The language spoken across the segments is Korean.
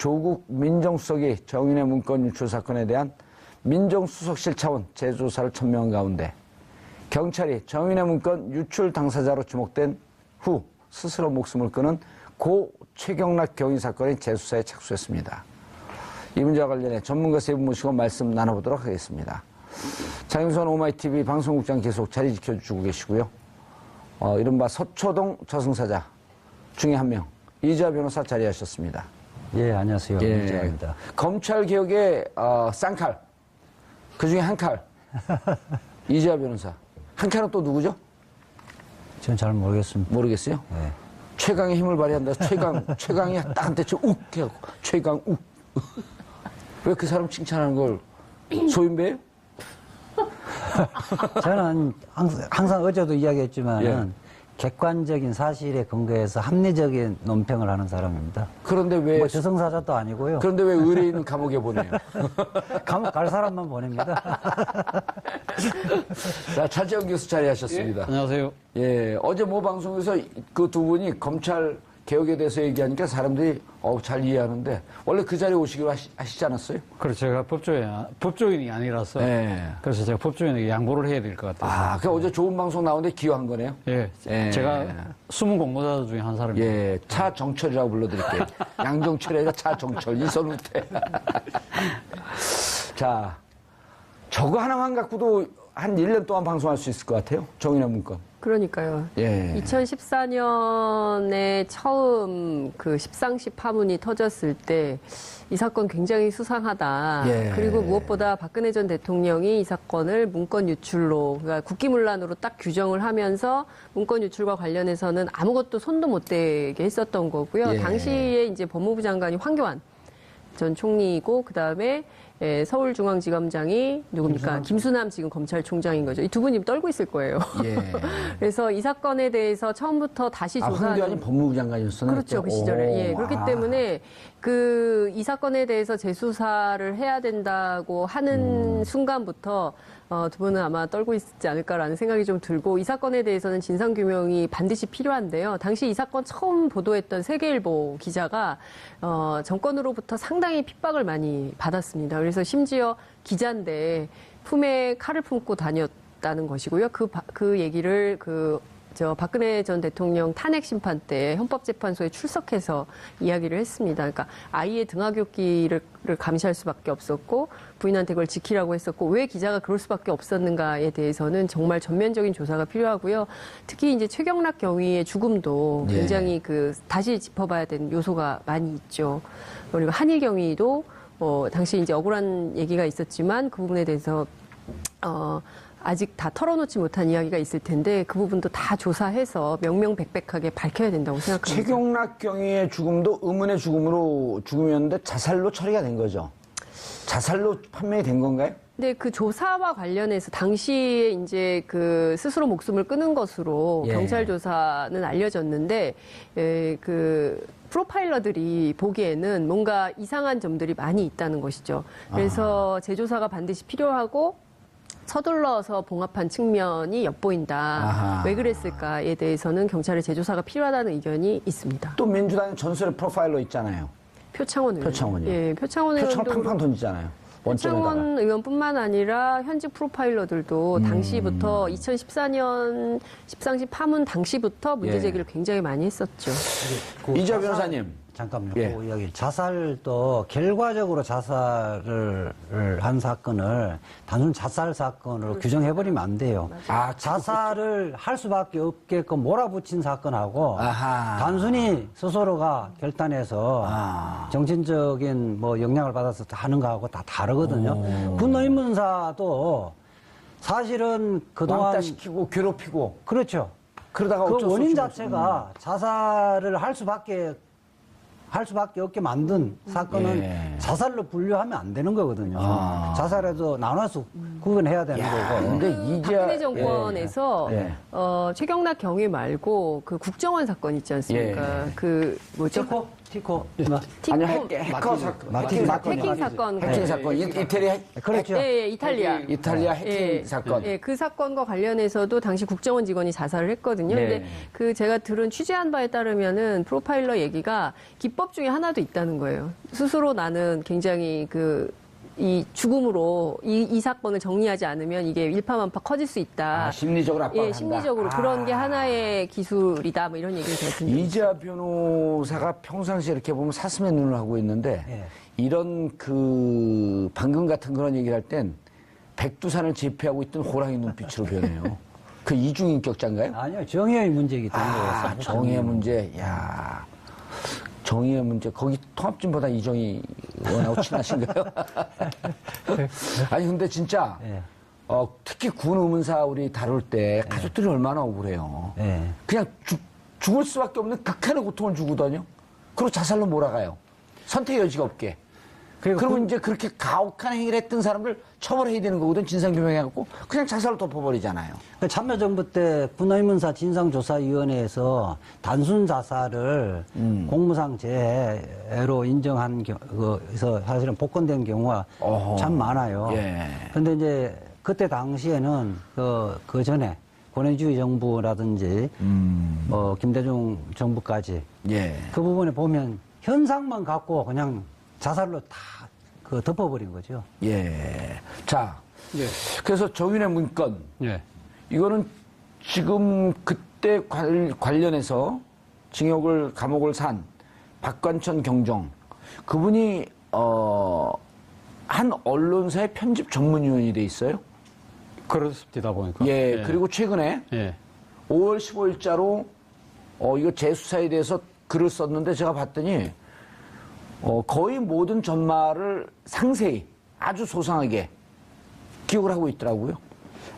조국 민정수석이 정인의 문건 유출 사건에 대한 민정수석실 차원 재조사를 천명한 가운데 경찰이 정인의 문건 유출 당사자로 지목된 후 스스로 목숨을 끊은 고 최경락 경위 사건의 재수사에 착수했습니다. 이 문제와 관련해 전문가 세 분 모시고 말씀 나눠보도록 하겠습니다. 장윤선 오마이TV 방송국장 계속 자리 지켜주고 계시고요. 이른바 서초동 저승사자 중에 한 명 이재화 변호사 자리하셨습니다. 예, 안녕하세요. 예, 이재화입니다. 검찰개혁의 쌍칼, 그 중에 한 칼, 이재화 변호사. 한 칼은 또 누구죠? 전 잘 모르겠습니다. 모르겠어요? 예. 최강의 힘을 발휘한다. 최강이 딱 한테 욱 해갖고 최강 욱. 왜 그 사람 칭찬하는 걸 소인배예요? 저는 항상 어제도 이야기했지만 예. 객관적인 사실에 근거해서 합리적인 논평을 하는 사람입니다. 그런데 왜 뭐 저승사자도 아니고요. 그런데 왜 의뢰인은 감옥에 보내요? 감옥 갈 사람만 보냅니다. 자, 차재원 교수 자리하셨습니다. 예, 안녕하세요. 예, 어제 모 방송에서 그 두 분이 검찰 개혁에 대해서 얘기하니까 사람들이 잘 이해하는데 원래 그 자리에 오시기로 하시지 않았어요? 그래서 제가 법조인이 아니라서 네. 그래서 제가 법조인에게 양보를 해야 될 것 같아서. 그 어제 좋은 방송 나오는데 기여한 거네요? 예, 예. 제가 숨은 공모자 중에 한 사람입니다. 예, 차정철이라고 불러드릴게요. 양정철이 아니라 차정철, 이선우태. 자, 저거 하나만 갖고도 한 1년 동안 방송할 수 있을 것 같아요. 정인의 문건. 그러니까요. 예. 2014년에 처음 그 십상시 파문이 터졌을 때 이 사건 굉장히 수상하다. 예. 그리고 무엇보다 박근혜 전 대통령이 이 사건을 문건 유출로, 그러니까 국기문란으로 딱 규정을 하면서 문건 유출과 관련해서는 아무것도 손도 못 대게 했었던 거고요. 예. 당시에 이제 법무부 장관이 황교안 전 총리이고 그다음에 서울중앙지검장이 누굽니까? 김수남 지금 검찰총장인 거죠. 이 두 분이 떨고 있을 거예요. 예. 그래서 이 사건에 대해서 처음부터 다시 조사하는 황교안이 법무부 장관이었었나요? 그렇죠. 그 시절에. 예. 그렇기 때문에 이 사건에 대해서 재수사를 해야 된다고 하는 순간부터 두 분은 아마 떨고 있지 않을까라는 생각이 좀 들고 이 사건에 대해서는 진상규명이 반드시 필요한데요. 당시 이 사건 처음 보도했던 세계일보 기자가 정권으로부터 상당히 핍박을 많이 받았습니다. 그래서 심지어 기자인데 품에 칼을 품고 다녔다는 것이고요. 그 얘기를 박근혜 전 대통령 탄핵 심판 때 헌법재판소에 출석해서 이야기를 했습니다. 그러니까 아이의 등하굣길을 감시할 수밖에 없었고 부인한테 그걸 지키라고 했었고 왜 기자가 그럴 수밖에 없었는가에 대해서는 정말 전면적인 조사가 필요하고요. 특히 이제 최경락 경위의 죽음도 굉장히 다시 짚어봐야 되는 요소가 많이 있죠. 그리고 한일 경위도 당시 이제 억울한 얘기가 있었지만 그 부분에 대해서 아직 다 털어놓지 못한 이야기가 있을 텐데 그 부분도 다 조사해서 명명백백하게 밝혀야 된다고 생각합니다. 최경락 경위의 죽음도 의문의 죽음이었는데 자살로 처리가 된 거죠. 자살로 판명이 된 건가요? 네, 그 조사와 관련해서 당시에 이제 스스로 목숨을 끊은 것으로 예. 경찰 조사는 알려졌는데 프로파일러들이 보기에는 뭔가 이상한 점들이 많이 있다는 것이죠. 그래서 재조사가 반드시 필요하고 서둘러서 봉합한 측면이 엿보인다. 아하. 왜 그랬을까에 대해서는 경찰의 재조사가 필요하다는 의견이 있습니다. 또 민주당의 전설의 프로파일러 있잖아요. 표창원 의원. 표창원이요. 예, 표창원 표창 의원도 팡팡 던지잖아요. 원점에다가. 표창원 의원뿐만 아니라 현직 프로파일러들도 당시부터 2014년 십상시 파문 당시부터 문제 제기를 굉장히 많이 했었죠. 이재화 변호사님. 잠깐만요. 예. 그 이야기. 자살도 결과적으로 자살을 한 사건을 단순 자살 사건으로 규정해버리면 안 돼요. 자살을 할 수밖에 없게끔 몰아붙인 사건하고 아하. 단순히 스스로가 결단해서 정신적인 영향을 받아서 하는 거하고 다 다르거든요. 군의문사도 사실은 그동안 왕따시키고 괴롭히고. 그렇죠. 그러다가 그 어쩔 수 원인 없이 자체가 자살을 할 수밖에 없게 만든 사건은 예. 자살로 분류하면 안 되는 거거든요. 자살에도 나눠서 구분해야 되는 거고. 근데 박근혜 정권에서 예. 최경락 경위 말고 그 국정원 사건 있지 않습니까? 예. 그 뭐죠? 티코. 아니요, 해커 사건. 마틴 사건. 해킹 사건. 해킹 사건. 이태리 그렇죠. 예, 이탈리아. 이탈리아 해킹 예, 사건. 예, 그 사건과 관련해서도 당시 국정원 직원이 자살을 했거든요. 네. 근데 그 제가 들은 취재한 바에 따르면은 프로파일러 얘기가 기법 중에 하나도 있다는 거예요. 스스로 나는 굉장히 이 죽음으로 이 사건을 정리하지 않으면 이게 일파만파 커질 수 있다. 심리적으로 압박을 예, 한다. 심리적으로 그런 게 하나의 기술이다. 뭐 이런 얘기를 제가 든 적이 있어요. 이재하 변호사가 평상시에 이렇게 보면 사슴의 눈을 하고 있는데 예. 이런 방금 같은 그런 얘기를 할 땐 백두산을 제패하고 있던 호랑이 눈빛으로 변해요. 그 이중인격자인가요? 아니요, 정의의 문제이기 때문에. 정의의 문제. 야, 정의의 문제. 거기 통합진보다 이정희 의원하고 친하신가요? 아니 근데 진짜 예. 특히 군 의문사 우리 다룰 때 가족들이 얼마나 억울해요. 예. 그냥 죽을 수밖에 없는 극한의 고통을 주거든요. 그리고 자살로 몰아가요. 선택의 여지가 없게. 그러면 이제 그렇게 가혹한 행위를 했던 사람들 처벌해야 되는 거거든. 진상규명해갖고 그냥 자살로 덮어버리잖아요. 참여정부 때 군의문사 진상조사위원회에서 단순 자살을 공무상 재해로 인정한 그래서 사실은 복권된 경우가 참 많아요. 예. 그런데 이제 그때 당시에는 그 전에 권위주의 정부라든지 김대중 정부까지 예. 그 부분에 보면 현상만 갖고 그냥 자살로 다 덮어버린 거죠. 예. 자, 예. 그래서 정윤의 문건. 예. 이거는 지금 그때 관련해서 감옥을 산 박관천 경정. 그분이, 한 언론사의 편집 전문위원이 돼 있어요. 그렇습니다, 보니까. 예. 그리고 최근에 예. 5월 15일자로, 이거 재수사에 대해서 글을 썼는데 제가 봤더니, 거의 모든 전말을 상세히 아주 소상하게 기억을 하고 있더라고요.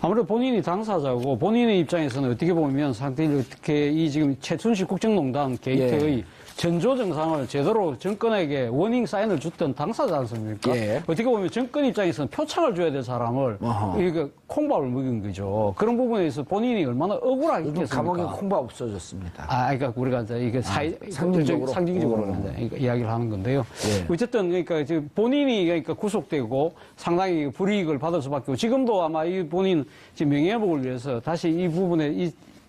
아무래도 본인이 당사자고 본인의 입장에서는 어떻게 보면 상당히 어떻게 이 지금 최순실 국정농단 게이트의 전조 정상을 제대로 정권에게 워닝 사인을 줬던 당사자 않습니까? 예. 어떻게 보면 정권 입장에서는 표창을 줘야 될 사람을 이게 콩밥을 먹인 거죠. 그런 부분에서 본인이 얼마나 억울하겠습니까? 요즘 감옥에 콩밥 없어졌습니다. 그러니까 우리가 이제 이게 상징적으로. 이제 이야기를 하는 건데요. 예. 어쨌든 그러니까 지금 본인이 그러니까 구속되고 상당히 불이익을 받을 수밖에 없고 지금도 아마 이 본인 지금 명예회복을 위해서 다시 이 부분에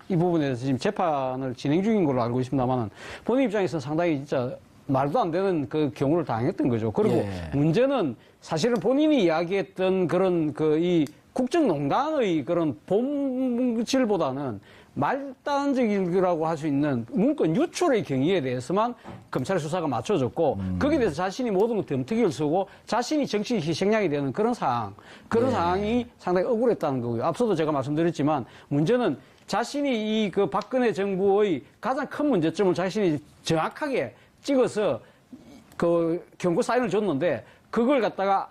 이 부분에서 지금 재판을 진행 중인 걸로 알고 있습니다만은 본인 입장에서는 상당히 진짜 말도 안 되는 그 경우를 당했던 거죠. 그리고 예. 문제는 사실은 본인이 이야기했던 그런 이 국정농단의 그런 본질보다는 말단적이라고 할 수 있는 문건 유출의 경위에 대해서만 검찰 수사가 맞춰졌고 거기에 대해서 자신이 모든 것 덤터기를 쓰고 자신이 정치 희생양이 되는 그런 상황이 상당히 억울했다는 거고요. 앞서도 제가 말씀드렸지만 문제는 자신이 그 박근혜 정부의 가장 큰 문제점을 자신이 정확하게 찍어서 그 경고 사인을 줬는데 그걸 갖다가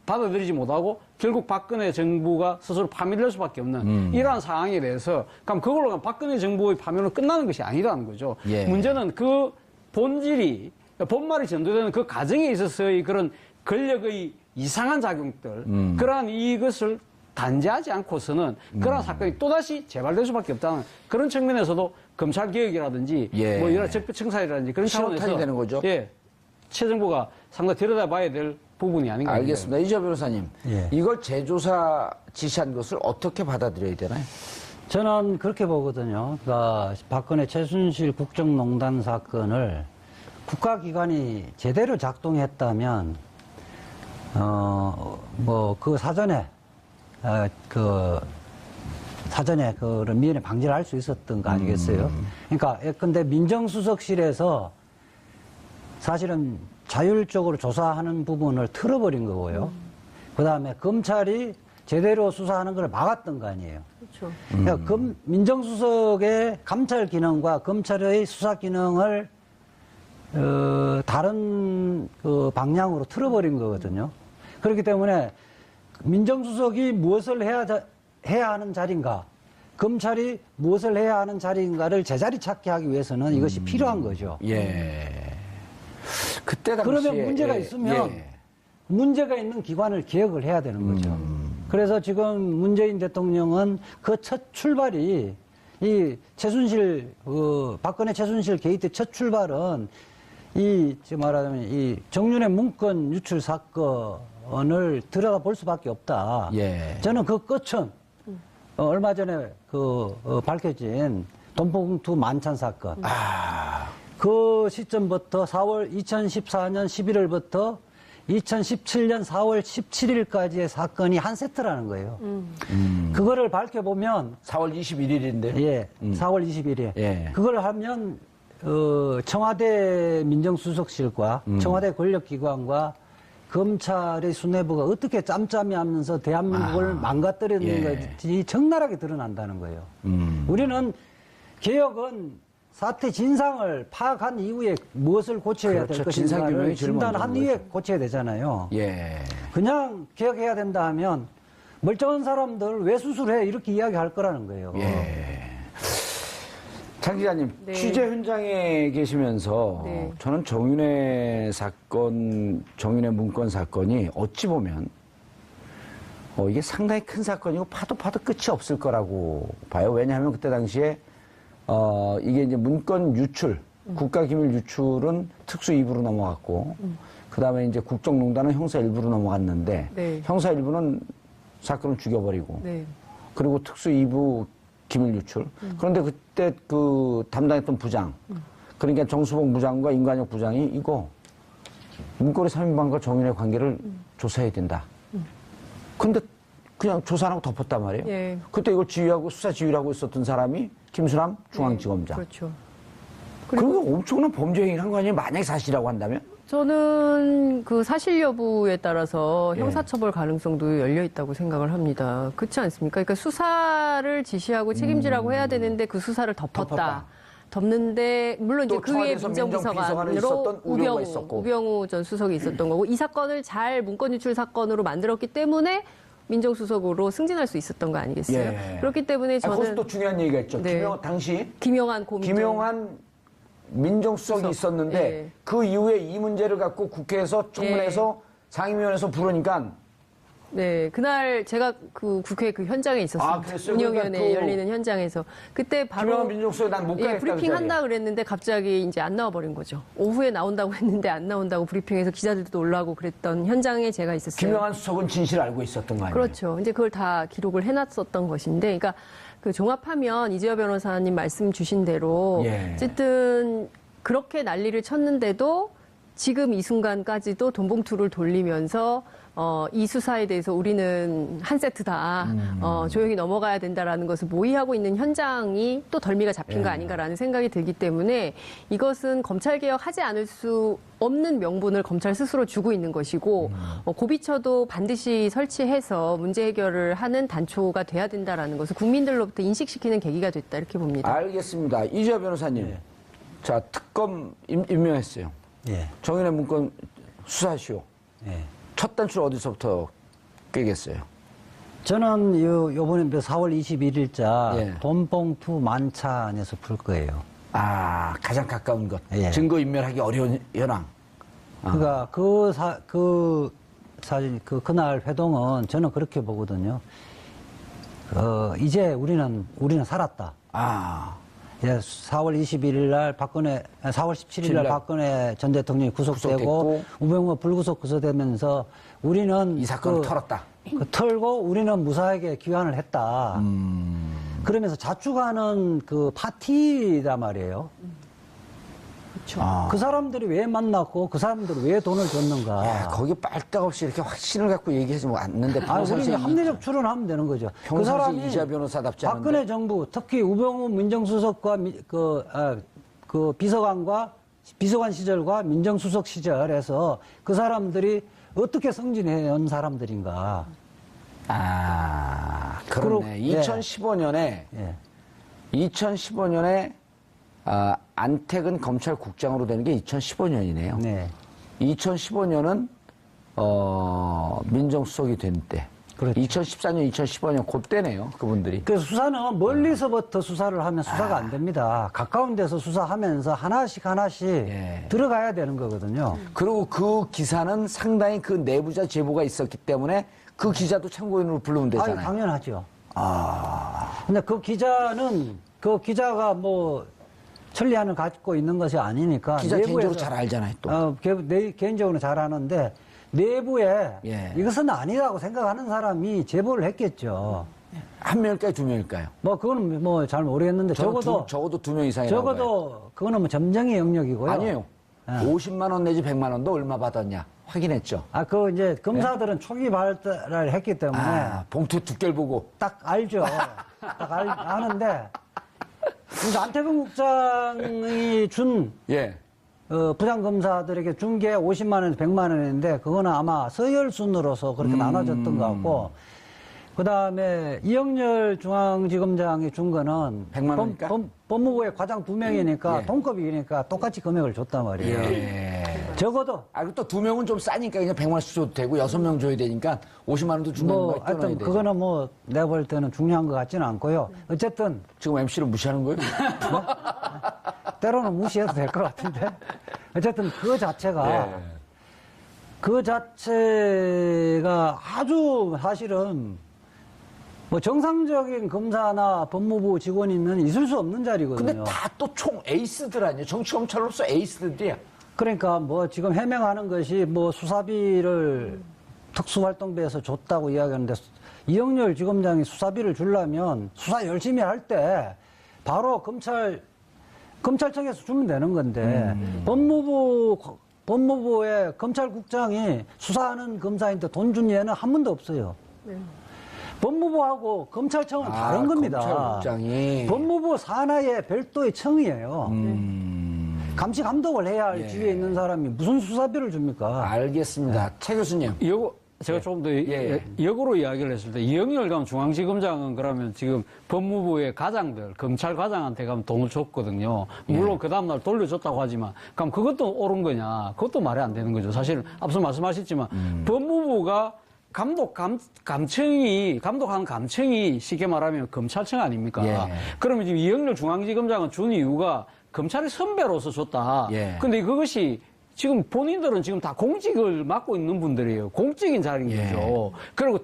받아들이지 못하고 결국 박근혜 정부가 스스로 파멸될 수밖에 없는 이러한 상황에 대해서 그럼 그걸로 박근혜 정부의 파멸은 끝나는 것이 아니라는 거죠. 예. 문제는 그 본말이 전도되는 그 과정에 있어서의 그런 권력의 이상한 작용들 그러한 이것을 단죄하지 않고서는 그러한 사건이 또다시 재발될 수밖에 없다는 그런 측면에서도 검찰 개혁이라든지 예. 뭐 이런 적폐 청산이라든지 그런 실효탄이 차원에서 되는 거죠. 예, 최 정부가 상당히 들여다봐야 될 부분이 아닌가. 알겠습니다. 이재하 변호사님. 예. 이걸 재조사 지시한 것을 어떻게 받아들여야 되나요? 저는 그렇게 보거든요. 그러니까 박근혜 최순실 국정농단 사건을 국가기관이 제대로 작동했다면, 그 사전에 그런 미연에 방지를 할 수 있었던 거 아니겠어요? 그러니까, 근데 민정수석실에서 사실은 자율적으로 조사하는 부분을 틀어버린 거고요. 그 다음에 검찰이 제대로 수사하는 걸 막았던 거 아니에요. 그렇죠. 그러니까 민정수석의 감찰 기능과 검찰의 수사 기능을 다른 그 방향으로 틀어버린 거거든요. 그렇기 때문에 민정수석이 무엇을 해야 하는 자리인가, 검찰이 무엇을 해야 하는 자리인가를 제자리 찾게 하기 위해서는 이것이 필요한 거죠. 예. 그때 당시에 그러면 문제가 있으면 문제가 있는 기관을 개혁을 해야 되는 거죠. 그래서 지금 문재인 대통령은 그 첫 출발이 이 박근혜 최순실 게이트 첫 출발은 지금 말하자면 이 정윤의 문건 유출 사건을 들여다볼 수밖에 없다. 예. 저는 그 끝은 얼마 전에 밝혀진 돈봉투 만찬 사건. 그 시점부터 2014년 11월부터 2017년 4월 17일까지의 사건이 한 세트라는 거예요. 그거를 밝혀보면 4월 21일인데. 예, 4월 21일. 예. 그걸 하면 청와대 민정수석실과 청와대 권력기관과 검찰의 수뇌부가 어떻게 짬짬이 하면서 대한민국을 망가뜨리는 예. 것이 적나라하게 드러난다는 거예요. 우리는 개혁은 사태 진상을 파악한 이후에 무엇을 고쳐야 그렇죠. 될 것인가를 진상규명이 제일 먼저인 진단한 이후에 거죠. 고쳐야 되잖아요. 예. 그냥 개혁해야 된다 하면 멀쩡한 사람들 왜 수술해 이렇게 이야기할 거라는 거예요. 예. 장 기자님, 네. 취재 현장에 계시면서 네. 저는 정윤회 사건, 정윤회 문건 사건이 어찌 보면 이게 상당히 큰 사건이고 파도 끝이 없을 거라고 봐요. 왜냐하면 그때 당시에 이게 이제 문건 유출, 국가기밀 유출은 특수 2부로 넘어갔고, 그 다음에 이제 국정농단은 형사 1부로 넘어갔는데, 네. 형사 1부는 사건을 죽여버리고, 네. 그리고 특수 2부 기밀 유출. 그런데 그때 그 담당했던 부장, 그러니까 정수봉 부장과 임관혁 부장이 이거 문고리 3인방과 정윤의 관계를 조사해야 된다. 근데 그냥 조사 안 하고 덮었단 말이에요. 예. 그때 이걸 지휘하고 수사 지휘를 하고 있었던 사람이 김수남 중앙지검장. 그렇죠. 그리고 엄청난 범죄 행위를 한 거 아니에요? 만약에 사실이라고 한다면? 저는 그 사실 여부에 따라서 예. 형사처벌 가능성도 열려 있다고 생각을 합니다. 그렇지 않습니까? 그러니까 수사를 지시하고 책임지라고 해야 되는데 그 수사를 덮었다. 덮는데 물론 이제 또 그 위에 청와대에서 민정비서관으로 민정비서관으로 있었던 우병우가 있었고. 우병우 전 수석이 있었던 거고 이 사건을 잘 문건 유출 사건으로 만들었기 때문에 민정수석으로 승진할 수 있었던 거 아니겠어요? 예. 그렇기 때문에 저는 거기서 또 중요한 얘기가 있죠. 네. 당시 김영한 고민정 김용한 민정수석이 있었는데 예. 그 이후에 이 문제를 갖고 국회에서 청문회에서 상임위원회에서 부르니까 네, 그날 제가 그 국회 그 현장에 있었습니다. 아, 그랬어요? 운영위원회 그러니까 그 열리는 현장에서 그때 바로 김용한 민정수석이 난 못 가겠다. 브리핑 그 자리에. 한다 그랬는데 갑자기 이제 안 나와버린 거죠. 오후에 나온다고 했는데 안 나온다고 브리핑해서 기자들도 올라오고 그랬던 현장에 제가 있었어요. 김용한 수석은 진실을 알고 있었던 거 아니에요? 그렇죠. 이제 그걸 다 기록을 해놨었던 것인데, 그러니까 그 종합하면 이재화 변호사님 말씀 주신 대로 예. 어쨌든 그렇게 난리를 쳤는데도 지금 이 순간까지도 돈봉투를 돌리면서 이 수사에 대해서 우리는 한 세트다. 조용히 넘어가야 된다라는 것을 모의하고 있는 현장이 또 덜미가 잡힌 거 아닌가라는 생각이 들기 때문에 이것은 검찰개혁하지 않을 수 없는 명분을 검찰 스스로 주고 있는 것이고 고비처도 반드시 설치해서 문제 해결을 하는 단초가 돼야 된다라는 것을 국민들로부터 인식시키는 계기가 됐다 이렇게 봅니다. 알겠습니다. 이재화 변호사님. 자, 특검 임명했어요. 예. 정윤의 문건 수사시오. 예. 첫 단추를 어디서부터 꿰겠어요? 저는 요번에 4월 21일자 예. 돈봉투 만찬에서 풀 거예요. 아, 가장 가까운 것. 예. 증거 인멸하기 어려운 현황. 그러니까 사실 그날 회동은 저는 그렇게 보거든요. 이제 우리는 살았다. 아, 예, 4월 21일 날 4월 17일 날 박근혜 전 대통령이 구속되고 구속됐고, 우병우가 불구속 구속되면서 우리는 이 사건을 털었다. 털고 우리는 무사하게 귀환을 했다. 그러면서 자축하는 그 파티란 말이에요. 아. 그 사람들이 왜 만났고 그 사람들이 왜 돈을 줬는가. 야, 거기 빨딱없이 이렇게 확신을 갖고 얘기하지 않는데 우리는 합리적 추론하면 되는 거죠. 그 사람이 이재화 변호사답지 않은데. 박근혜 정부, 특히 우병우 민정수석과 그 비서관과 비서관 시절과 민정수석 시절에서 그 사람들이 어떻게 승진해 온 사람들인가. 아, 그러네. 예. 2015년에 예. 2015년에 안택은 검찰국장으로 되는 게 2015년이네요. 네. 2015년은 민정수석이 된 때. 그렇죠. 2014년, 2015년 그때네요. 그분들이. 그래서 수사는 멀리서부터 수사를 하면 수사가 안 됩니다. 가까운 데서 수사하면서 하나씩 예. 들어가야 되는 거거든요. 그리고 그 기사는 상당히 그 내부자 제보가 있었기 때문에 그 기자도 참고인으로 부르면 되잖아요. 당연하죠. 근데 그 기자가 천리안을 갖고 있는 것이 아니니까 기자 개인적으로 잘 알잖아요, 또. 개인적으로 잘 아는데 내부에 예. 이것은 아니라고 생각하는 사람이 제보를 했겠죠. 한 명일까요, 두 명일까요? 뭐 그거는 뭐 잘 모르겠는데 적어도 두 명 이상이라고 봐요. 적어도 그거는 뭐 점쟁이 영역이고요. 아니에요. 50만 원 내지 100만 원도 얼마 받았냐 확인했죠. 그 이제 검사들은 초기 발달을 했기 때문에 봉투 두께를 보고 딱 알죠. 아는데 그래서 안태근 국장이 준 예. 부장검사들에게 준 게 50만 원에서 100만 원인데 그거는 아마 서열순으로서 그렇게 나눠졌던 것 같고 그 다음에 이영렬 중앙지검장이 준 거는 100만 원이니까? 법무부의 과장 2명이니까 예. 동급이니까 똑같이 금액을 줬단 말이에요. 예. 적어도 그리고 또 두 명은 좀 싸니까 그냥 100만 원씩 줘도 되고 6명 줘야 되니까 50만 원도 주는 뭐 거에 하여튼 그거는 뭐 내가 볼 때는 중요한 것 같지는 않고요. 어쨌든 지금 MC를 무시하는 거예요? 때로는 무시해도 될 것 같은데 어쨌든 그 자체가 예. 그 자체가 아주 사실은 뭐 정상적인 검사나 법무부 직원이면 있을 수 없는 자리거든요. 근데 다 또 총 에이스들 아니에요? 정치검찰로서 에이스들이야. 그러니까 뭐 지금 해명하는 것이 뭐 수사비를 특수활동비에서 줬다고 이야기하는데 이영렬 지검장이 수사비를 주려면 수사 열심히 할 때 바로 검찰청에서 주면 되는 건데 법무부의 검찰국장이 수사하는 검사인데 돈 준 예는 한 번도 없어요. 네. 법무부하고 검찰청은 다른 겁니다. 검찰국장이. 법무부 산하의 별도의 청이에요. 감시 감독을 해야 할 예. 지위에 있는 사람이 무슨 수사비를 줍니까? 알겠습니다. 최 교수님. 제가 조금 더 예. 역으로 이야기를 했을 때 이영렬 중앙지검장은 그러면 지금 법무부의 과장들 검찰 과장한테 가면 돈을 줬거든요. 물론 그 다음날 돌려줬다고 하지만 그럼 그것도 옳은 거냐? 그것도 말이 안 되는 거죠. 사실은 앞서 말씀하셨지만 법무부가 감독하는 감청이 쉽게 말하면 검찰청 아닙니까? 예. 그러면 지금 이영렬 중앙지검장은 준 이유가 검찰의 선배로서 줬다. 예. 근데 그것이 지금 본인들은 지금 다 공직을 맡고 있는 분들이에요. 공직인 자리인 거죠. 그리고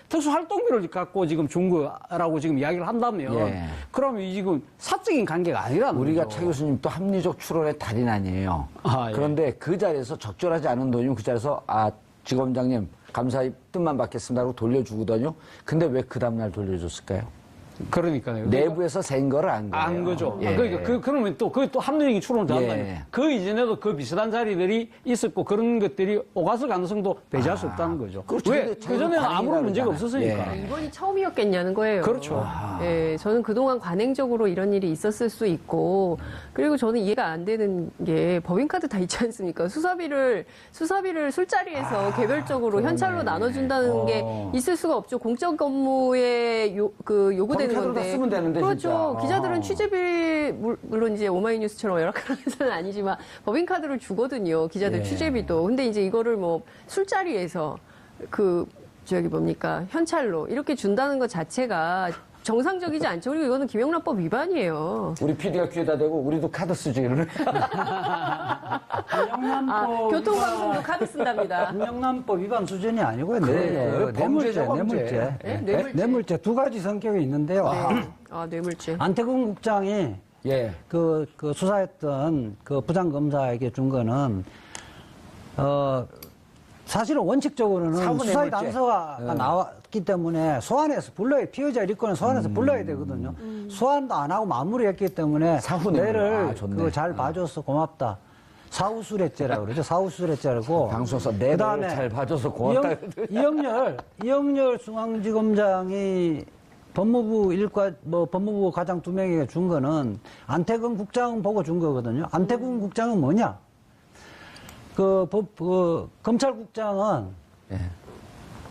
특수활동비를 갖고 지금 준 거라고 지금 이야기를 한다면 그러면 이 지금 사적인 관계가 아니라는 우리가 거죠. 최 교수님 또 합리적 추론의 달인 아니에요. 예. 그런데 그 자리에서 적절하지 않은 돈이면 그 자리에서 지검장님 감사의 뜻만 받겠습니다 하고 돌려주거든요. 근데 왜 그 다음날 돌려줬을까요? 그러니까요. 내부에서 센 거를 안 거예요. 안 거죠. 예. 그러니까 그러면 또 그게 또 합리적인 추론을 한다니까. 예. 그 이전에도 그 비슷한 자리들이 있었고 그런 것들이 오갔을 가능성도 배제할 수 없다는 거죠. 그렇죠. 왜? 근데 그 전에는 관행이라 아무런 문제가 그러잖아요. 없었으니까. 예. 이번이 처음이었겠냐는 거예요. 그렇죠. 예, 저는 그동안 관행적으로 이런 일이 있었을 수 있고, 그리고 저는 이해가 안 되는 게 법인카드 다 있지 않습니까? 수사비를 술자리에서 개별적으로 현찰로 나눠준다는 게 있을 수가 없죠. 공적 업무에 요구되는 법인카드로 다 건데. 쓰면 되는데, 그렇죠. 진짜. 기자들은 취재비, 물론 이제 오마이뉴스처럼 열악한 회사는 아니지만 법인카드를 주거든요. 기자들 예. 취재비도. 근데 이제 이거를 뭐 술자리에서 현찰로 이렇게 준다는 것 자체가 정상적이지 않죠. 그리고 이거는 김영란법 위반이에요. 우리 PD가 귀에다 대고 우리도 카드 쓰지 이러네. 교통방송도 카드 쓴답니다. 김영란법 위반 수준이 아니고요. 그래요. 범죄죠, 범죄. 뇌물죄 두 가지 성격이 있는데요. 뇌물죄. 안태근 국장이 예. 그 수사했던 그 부장검사에게 준 거는 사실은 원칙적으로는 사후 수사의 뇌물죄. 단서가 나왔기 때문에 소환해서 피해자 일권을 소환해서 불러야 되거든요. 소환도 안 하고 마무리했기 때문에 사후 뇌물. 내를 좋네. 잘 봐줘서 고맙다. 사후수뢰죄라고 그러죠. 사후수뢰죄라고. 방송에서 내 그다음에 잘 봐줘서 고맙다. 이영렬 중앙지검장이 법무부 과장 2명에게 준 거는 안태근 국장 보고 준 거거든요. 안태근 국장은 뭐냐? 검찰국장은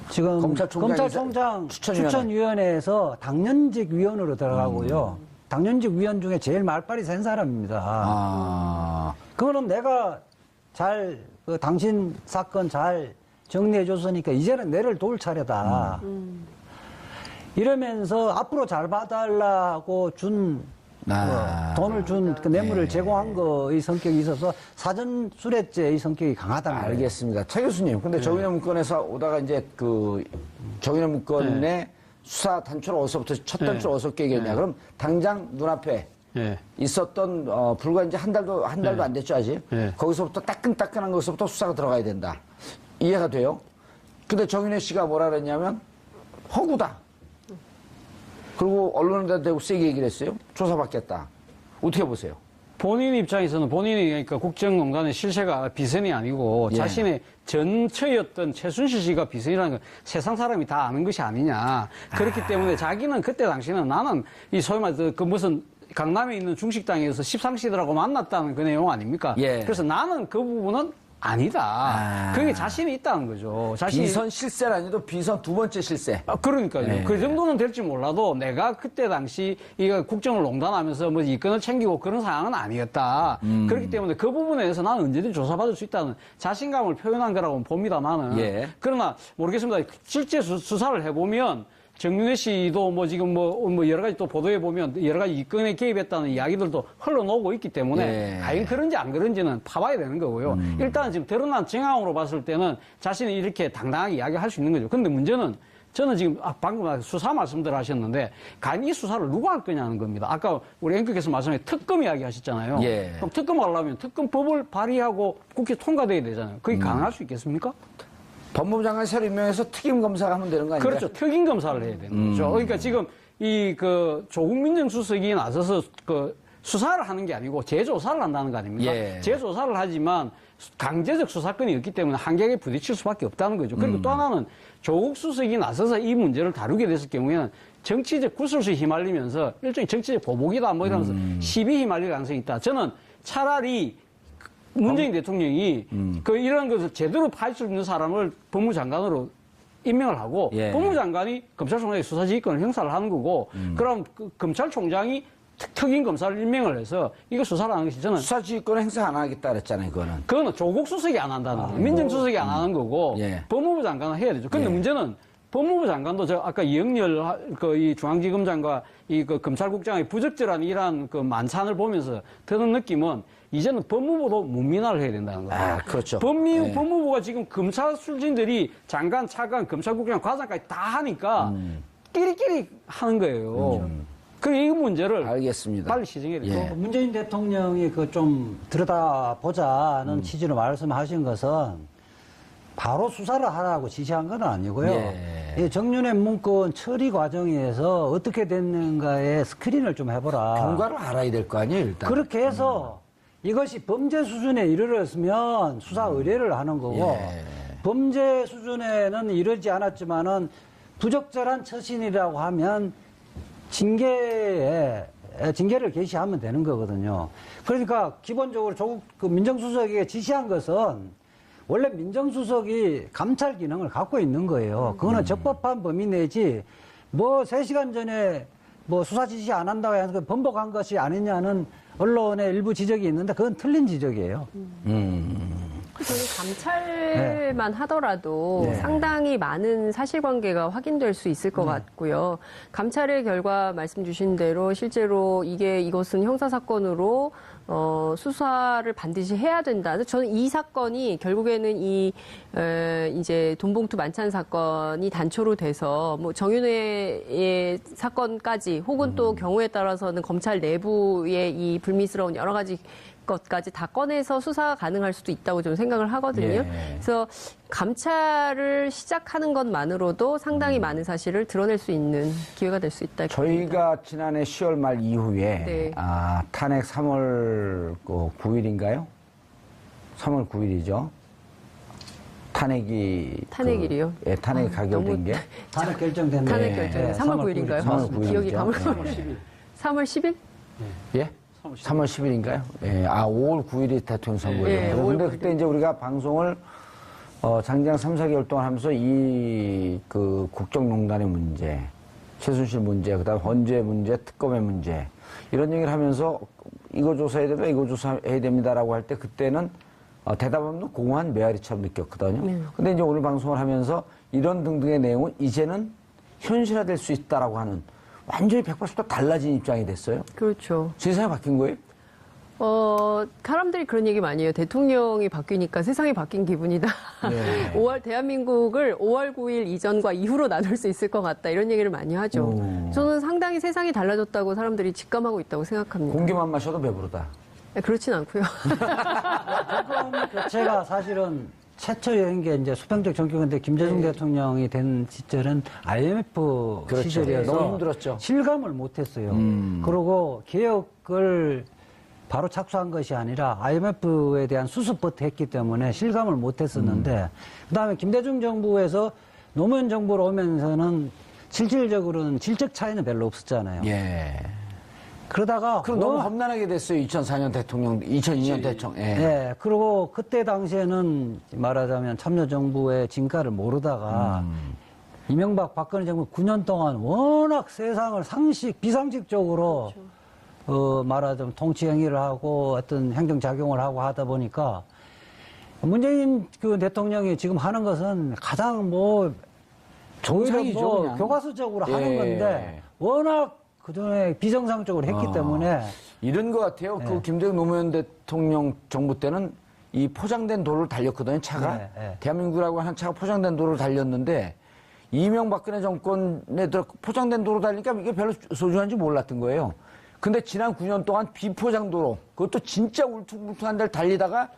지금 검찰총장 추천위원회에서 당연직 위원으로 들어가고요. 당연직 위원 중에 제일 말빨이 센 사람입니다. 그거는 내가 당신 사건 잘 정리해줬으니까 이제는 내를 도울 차례다. 이러면서 앞으로 잘 봐달라고 돈을 준 그 뇌물을 제공한 거의 성격이 있어서 사전 수뢰죄의 성격이 강하다는 거예요. 알겠습니다. 최 교수님, 근데 정인의 문건에서 오다가 이제 정인의 문건의 수사 단초를 어디서부터 첫 단초를 어디서 깨겠냐. 그럼 당장 눈앞에 예. 있었던 불과 이제 한 달도 안 됐죠 아직. 예. 거기서부터 따끈따끈한 것부터 수사가 들어가야 된다. 이해가 돼요. 근데 정윤회 씨가 뭐라 그랬냐면 허구다. 그리고 언론에다 대고 세게 얘기를 했어요. 조사받겠다. 어떻게 보세요? 본인 입장에서는 본인이 그러니까 국정농단의 실세가 비선이 아니고 예. 자신의 전처였던 최순실 씨가 비선이라는 건 세상 사람이 다 아는 것이 아니냐. 그렇기 때문에 자기는 그때 당시는 나는 이 소위 말해서 그 무슨 강남에 있는 중식당에서 십상시들하고 만났다는 그 내용 아닙니까? 예. 그래서 나는 그 부분은 아니다. 그게 자신이 있다는 거죠. 자신이 비선 실세라니도 비선 두 번째 실세. 그러니까요. 네. 그 정도는 될지 몰라도 내가 그때 당시 이거 국정을 농단하면서 뭐 이권을 챙기고 그런 상황은 아니었다. 그렇기 때문에 그 부분에 대해서 나는 언제든지 조사받을 수 있다는 자신감을 표현한 거라고 봅니다, 나는. 예. 그러나 모르겠습니다. 실제 수사를 해보면 정윤회 씨도 뭐 지금 뭐 여러 가지 또 보도해 보면 여러 가지 이권에 개입했다는 이야기들도 흘러나오고 있기 때문에 예. 과연 그런지 안 그런지는 파봐야 되는 거고요. 일단 지금 드러난 정황으로 봤을 때는 자신이 이렇게 당당하게 이야기할 수 있는 거죠. 근데 문제는 저는 지금 방금 수사 말씀들 하셨는데 과연 이 수사를 누가 할 거냐는 겁니다. 아까 우리 앵커께서 말씀해 특검 이야기 하셨잖아요. 예. 그럼 특검 하려면 특검법을 발의하고 국회 통과돼야 되잖아요. 그게 가능할 수 있겠습니까? 법무부 장관 새로 임명해서 특임 검사가 하면 되는 거 아니에요? 그렇죠. 특임 검사를 해야 되는 거죠. 그러니까 지금 조국 민정수석이 나서서 수사를 하는 게 아니고 재조사를 한다는 거 아닙니까? 예. 재조사를 하지만 강제적 수사권이 없기 때문에 한계에 부딪힐 수밖에 없다는 거죠. 그리고 또 하나는 조국 수석이 나서서 이 문제를 다루게 됐을 경우에는 정치적 구설수에 휘말리면서 일종의 정치적 보복이다 뭐 이러면서 시비 휘말릴 가능성이 있다. 저는 차라리 문재인 대통령이 이런 것을 제대로 파헤칠 수 있는 사람을 법무장관으로 임명을 하고 예. 법무장관이 검찰총장의 수사지휘권을 행사를 하는 거고 그럼 검찰총장이 특임 검사를 임명을 해서 이거 수사를 하는 것이 저는 수사지휘권 행사 안 하겠다 그랬잖아요, 그거는. 그거는 조국 수석이 안 한다는 거예요. 민정수석이 안 하는 거고 예. 법무부 장관은 해야 되죠. 근데 문제는 법무부 장관도 아까 이영렬 이 중앙지검장과 그 검찰국장의 부적절한 이러한 그 만찬을 보면서 드는 느낌은 이제는 법무부도 문민화를 해야 된다는 거예요. 아, 그렇죠. 법무부가 지금 검찰 출신들이 장관, 차관, 검찰국장, 과장까지 다 하니까 끼리끼리 하는 거예요. 그래서 이 문제를 알겠습니다. 빨리 시정해야 돼요. 예. 문재인 대통령이 그 좀 들여다보자는 취지로 말씀하신 것은 바로 수사를 하라고 지시한 건 아니고요. 예. 이 정윤회 문건 처리 과정에서 어떻게 됐는가에 스크린을 좀 해보라. 경과를 알아야 될 거 아니에요, 일단. 그렇게 해서 이것이 범죄 수준에 이르렀으면 수사 의뢰를 하는 거고 예. 범죄 수준에는 이르지 않았지만은 부적절한 처신이라고 하면 징계를 개시하면 되는 거거든요. 그러니까 기본적으로 조국 민정수석에게 지시한 것은 원래 민정수석이 감찰 기능을 갖고 있는 거예요. 그거는 적법한 범위 내지 뭐 3시간 전에 뭐 수사 지시 안 한다고 해서 번복한 것이 아니냐는 언론의 일부 지적이 있는데 그건 틀린 지적이에요. 저는 감찰만 하더라도 네. 상당히 많은 사실관계가 확인될 수 있을 것 같고요. 감찰의 결과 말씀 주신 대로 실제로 이것은 형사사건으로 수사를 반드시 해야 된다. 저는 이 사건이 결국에는 이제 돈봉투 만찬 사건이 단초로 돼서 뭐 정윤회의 사건까지 혹은 또 경우에 따라서는 검찰 내부의 이 불미스러운 여러 가지 것까지 다 꺼내서 수사가 가능할 수도 있다고 저는 생각을 하거든요. 예. 그래서 감찰을 시작하는 것만으로도 상당히 많은 사실을 드러낼 수 있는 기회가 될 수 있다. 저희가 지난해 10월 말 이후에 네. 탄핵 3월 9일인가요? 3월 9일이죠. 탄핵일이요? 예, 탄핵이 가결된 게 탄핵 결정된 탄핵 결정이 3월 9일인가요? 3월 9일 이죠. 기억이 가물가물. 3월 10일? 예? 3월 10일인가요? 예. 5월 9일이 대통령 선거예요. 예, 그런데 5월 그때 이제 우리가 방송을 장장 3, 4개월 동안 하면서 그 국정농단의 문제, 최순실 문제, 그다음 헌재 문제, 특검의 문제 이런 얘기를 하면서 이거 조사해야 된다, 이거 조사해야 됩니다라고 할 때 그때는 대답 없는 공허한 메아리처럼 느꼈거든요. 근데 이제 오늘 방송을 하면서 이런 등등의 내용은 이제는 현실화될 수 있다라고 하는 완전히 180도 달라진 입장이 됐어요. 그렇죠. 세상이 바뀐 거예요? 사람들이 그런 얘기 많이 해요. 대통령이 바뀌니까 세상이 바뀐 기분이다. 네. 대한민국을 5월 9일 이전과 이후로 나눌 수 있을 것 같다. 이런 얘기를 많이 하죠. 저는 상당히 세상이 달라졌다고 사람들이 직감하고 있다고 생각합니다. 공기만 마셔도 배부르다. 네, 그렇진 않고요. 제가 사실은 최초인 게 이제 수평적 정기근대 김대중 대통령이 된 시절은 IMF 그렇죠. 시절이어서 너무 힘들었죠. 실감을 못했어요. 그리고 개혁을 바로 착수한 것이 아니라 IMF에 대한 수습부터 했기 때문에 실감을 못했었는데 그다음에 김대중 정부에서 노무현 정부로 오면서는 실질적으로는 질적 차이는 별로 없었잖아요. 예. 그러다가 그럼 너무 험난하게 됐어요. 2004년 대통령, 2002년 대통령. 예. 네, 그리고 그때 당시에는 말하자면 참여정부의 진가를 모르다가 이명박 박근혜 정부 9년 동안 워낙 세상을 비상식적으로 말하자면 통치 행위를 하고 어떤 행정작용을 하고 하다 보니까 문재인 그 대통령이 지금 하는 것은 가장 오히려 정상이죠, 그냥. 교과서적으로 예. 하는 건데 워낙 그전에 비정상적으로 했기 때문에 이런 것 같아요. 그 김대중 노무현 대통령 정부 때는 이 포장된 도로를 달렸거든요, 차가. 네, 네. 대한민국이라고 하는 차가 포장된 도로를 달렸는데, 이명박근혜 정권에 들어 포장된 도로 달리니까 이게 별로 소중한지 몰랐던 거예요. 근데 지난 9년 동안 비포장 도로, 그것도 진짜 울퉁불퉁한 데를 달리다가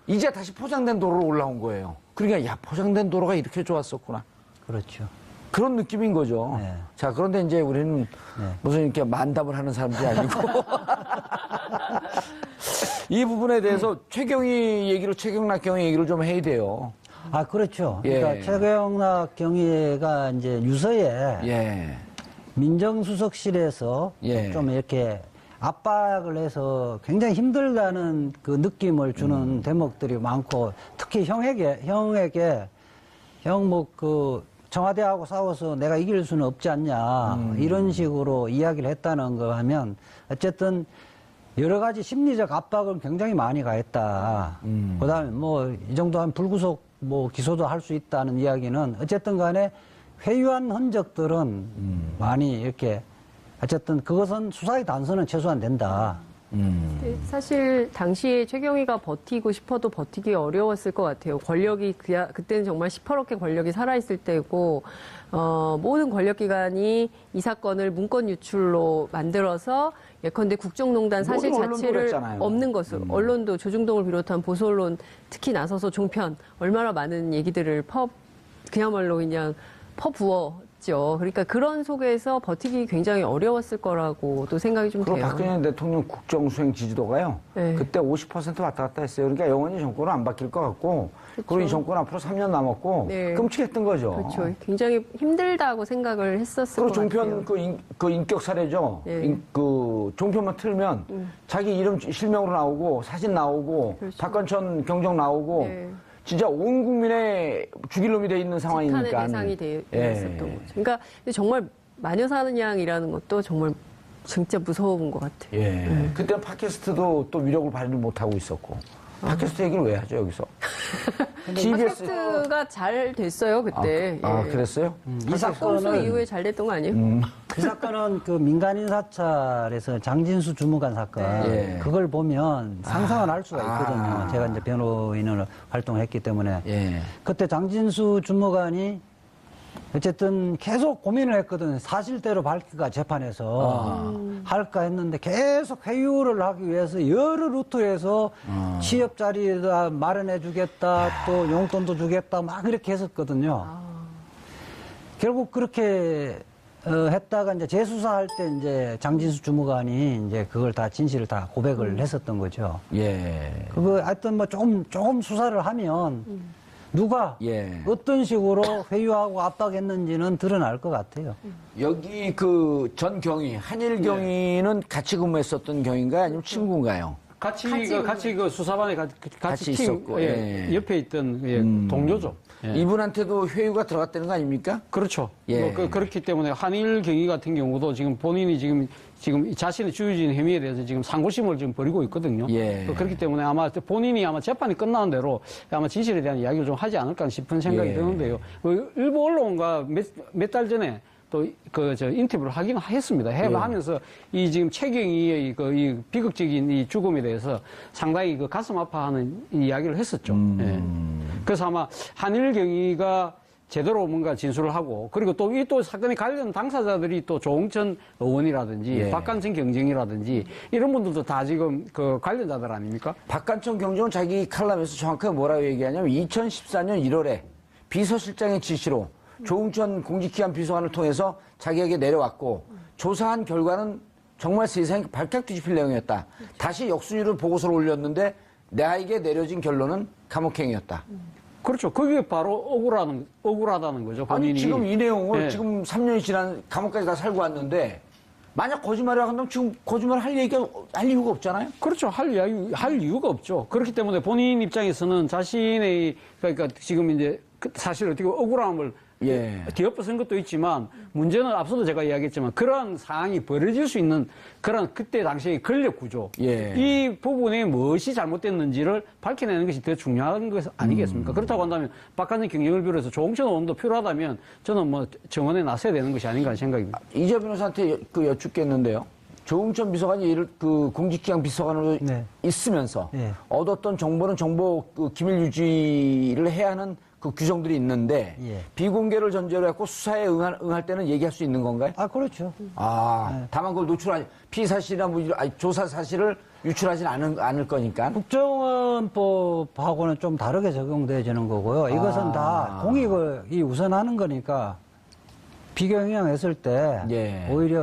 이제 다시 포장된 도로로 올라온 거예요. 그러니까, 야, 포장된 도로가 이렇게 좋았었구나. 그렇죠. 그런 느낌인 거죠. 네. 자, 그런데 이제 우리는 무슨 이렇게 만담을 하는 사람들이 아니고. 이 부분에 대해서 최경락 경위 얘기를 좀 해야 돼요. 아, 그렇죠. 예. 그러니까 최경락 경위가 이제 유서에 예. 민정수석실에서 예. 좀 이렇게 압박을 해서 굉장히 힘들다는 그 느낌을 주는 대목들이 많고 특히 형에게 형 뭐 그 청와대하고 싸워서 내가 이길 수는 없지 않냐 이런 식으로 이야기를 했다는 거 하면 어쨌든 여러 가지 심리적 압박을 굉장히 많이 가했다. 그다음에 뭐 이 정도 한 불구속 뭐 기소도 할 수 있다는 이야기는 어쨌든 간에 회유한 흔적들은 많이 이렇게 어쨌든 그것은 수사의 단서는 최소한 된다. 네, 사실 당시에 최경희가 버티고 싶어도 버티기 어려웠을 것 같아요. 권력이 그때는 정말 시퍼렇게 권력이 살아있을 때고 모든 권력기관이 이 사건을 문건 유출로 만들어서 예컨대 국정농단 사실 모든 언론도 자체를 그랬잖아요. 없는 것을 언론도 조중동을 비롯한 보수 언론 특히 나서서 종편 얼마나 많은 얘기들을 그야말로 그냥 퍼부었죠. 그러니까 그런 속에서 버티기 굉장히 어려웠을 거라고도 생각이 좀 그리고 돼요. 박근혜 대통령 국정수행 지지도가요. 네. 그때 50% 왔다 갔다 했어요. 그러니까 영원히 정권은 안 바뀔 것 같고, 그리고 이 정권 앞으로 3년 남았고, 네. 끔찍했던 거죠. 그렇죠. 굉장히 힘들다고 생각을 했었을 그리고 것 종편 같아요. 그 인격 사례죠. 네. 그 종편만 틀면 자기 이름 실명으로 나오고 사진 나오고 그렇죠. 박건천 경정 나오고 네. 진짜 온 국민의 죽일 놈이 돼 있는 상황이니까. 비판의 대상이 되었었던 거죠. 그러니까 근데 정말 마녀 사는 양이라는 것도 정말 진짜 무서운 것 같아요. 예. 그때는 팟캐스트도 또 위력을 발휘 못하고 있었고. 팟캐스트 얘기를 왜 하죠, 여기서? 팟캐스트가 잘 됐어요, 그때. 예. 그랬어요? 이 박범수 이후에 잘 됐던 거 아니에요? 그 사건은 그 민간인 사찰에서 장진수 주무관 사건 예. 그걸 보면 상상을 할 수가 있거든요. 제가 이제 변호인으로 활동했기 때문에 예. 그때 장진수 주무관이 어쨌든 계속 고민을 했거든요. 사실대로 밝힐까 재판에서 할까 했는데 계속 회유를 하기 위해서 여러 루트에서 취업 자리다 마련해 주겠다 또 용돈도 주겠다 막 그렇게 했었거든요. 결국 그렇게 했다가 이제 재수사할 때 이제 장진수 주무관이 이제 그걸 다 진실을 다 고백을 했었던 거죠. 예. 그거 하여튼 뭐 조금 수사를 하면 누가 예. 어떤 식으로 회유하고 압박했는지는 드러날 것 같아요. 여기 그 전 경위, 한일 경위는 같이 근무했었던 경위인가요? 아니면 친구인가요? 같이 같이 그 수사반에 같이 팀 있었고, 예. 옆에 있던 동료죠. 예. 이분한테도 회유가 들어갔다는 거 아닙니까? 그렇죠. 예. 그렇기 때문에 한일 경위 같은 경우도 지금 본인이 지금 자신의 주유진 혐의에 대해서 지금 상고심을 지금 벌이고 있거든요. 예. 그렇기 때문에 아마 본인이 아마 재판이 끝나는 대로 아마 진실에 대한 이야기를 좀 하지 않을까 싶은 생각이 예. 드는데요. 일부 언론과 몇 달 전에 또 인터뷰를 하긴 했습니다. 하면서 이 지금 최경희의 이 비극적인 이 죽음에 대해서 상당히 그 가슴 아파하는 이야기를 했었죠. 예. 그래서 아마 한일경위가 제대로 뭔가 진술을 하고, 그리고 또 이 또 사건에 관련 당사자들이 또 조홍천 의원이라든지 예. 박관청 경정이라든지 이런 분들도 다 지금 그 관련자들 아닙니까? 박관청 경정은 자기 칼럼에서 정확하게 뭐라고 얘기하냐면 2014년 1월에 비서실장의 지시로 조응천 공직기관 비서관을 통해서 자기에게 내려왔고 조사한 결과는 정말 세상에 발칵 뒤집힐 내용이었다. 다시 역순위로 보고서를 올렸는데 나에게 내려진 결론은 감옥행위였다. 그렇죠. 그게 바로 억울하다는 거죠. 본인이. 아니 지금 이 내용을 네. 지금 3년이 지난 감옥까지 다 살고 왔는데 만약 거짓말을 한다면 지금 거짓말 할 이유가 없잖아요. 그렇죠. 할 이유가 없죠. 그렇기 때문에 본인 입장에서는 자신의, 그러니까 지금 이제 사실 어떻게 억울함을 예. 뒤엎어선 것도 있지만 문제는 앞서도 제가 이야기했지만 그러한 상황이 벌어질 수 있는 그런 그때 당시의 권력 구조. 예. 이 부분에 무엇이 잘못됐는지를 밝혀내는 것이 더 중요한 것 아니겠습니까? 그렇다고 한다면 박관영 경영을 비롯해서 조홍천 의원도 필요하다면 저는 뭐 정원에 나서야 되는 것이 아닌가 하는 생각입니다. 이재 변호사한테 여쭙겠는데요. 조응천 비서관이 그 공직기강 비서관으로 네. 있으면서 네. 얻었던 정보는 정보 기밀 유지를 해야 하는 그 규정들이 있는데 예. 비공개를 전제로 해서 수사에 응할 때는 얘기할 수 있는 건가요? 아, 그렇죠. 다만 그걸 피의 사실이나 조사 사실을 유출하진 않을 거니까. 국정원법하고는 좀 다르게 적용되어지는 거고요. 이것은 다 공익이 우선하는 거니까 비경영했을 때 예. 오히려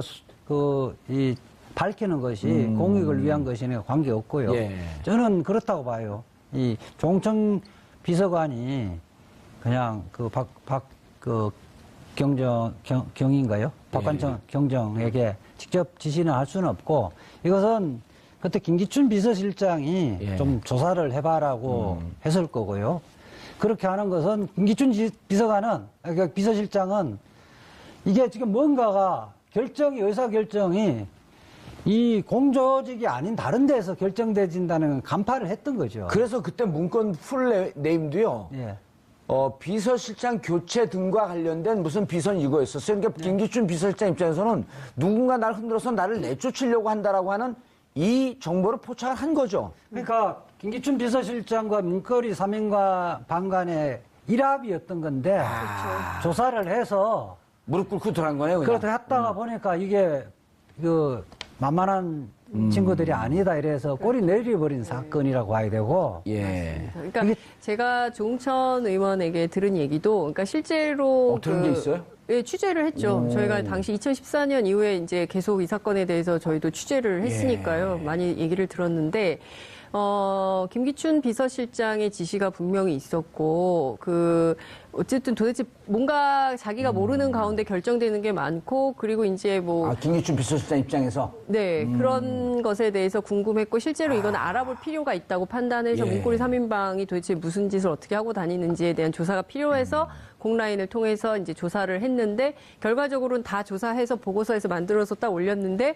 밝히는 것이 공익을 위한 것이니까 관계없고요. 예. 저는 그렇다고 봐요. 이 조홍천 비서관이 그냥 경인가요? 박관청 경정에게 직접 지시는 할 수는 없고, 이것은 그때 김기춘 비서실장이 예. 좀 조사를 해봐라고 했을 거고요. 그렇게 하는 것은 김기춘 그러니까 비서실장은 이게 지금 뭔가가 의사결정이 이 공조직이 아닌 다른 데서 결정되진다는 간파를 했던 거죠. 그래서 그때 문건 풀 네임도요. 예. 비서실장 교체 등과 관련된 무슨 비선 이거였었어요. 그러니까 김기춘 비서실장 입장에서는 누군가 나를 흔들어서 나를 내쫓으려고 한다라고 하는 이 정보를 포착을 한 거죠. 그러니까 김기춘 비서실장과 문거리 3인과 반간의 일합이었던 건데 조사를 해서 무릎 꿇고 들어간 거네요. 그냥. 그렇게 했다가 보니까 이게 만만한 친구들이 아니다 이래서 꼬리 내려버린 사건이라고 봐야 되고. 예. 그러니까 제가 조홍천 의원에게 들은 얘기도, 그러니까 실제로 들은 게 있어요? 예, 취재를 했죠. 저희가 당시 2014년 이후에 이제 계속 이 사건에 대해서 저희도 취재를 했으니까요. 많이 얘기를 들었는데, 김기춘 비서실장의 지시가 분명히 있었고, 어쨌든 도대체 뭔가 자기가 모르는 가운데 결정되는 게 많고, 그리고 이제 김기춘 비서실장 입장에서? 네, 그런 것에 대해서 궁금했고, 실제로 이건 알아볼 필요가 있다고 판단해서 예. 문고리 3인방이 도대체 무슨 짓을 어떻게 하고 다니는지에 대한 조사가 필요해서 공라인을 통해서 이제 조사를 했는데, 결과적으로는 다 조사해서 보고서에서 만들어서 딱 올렸는데,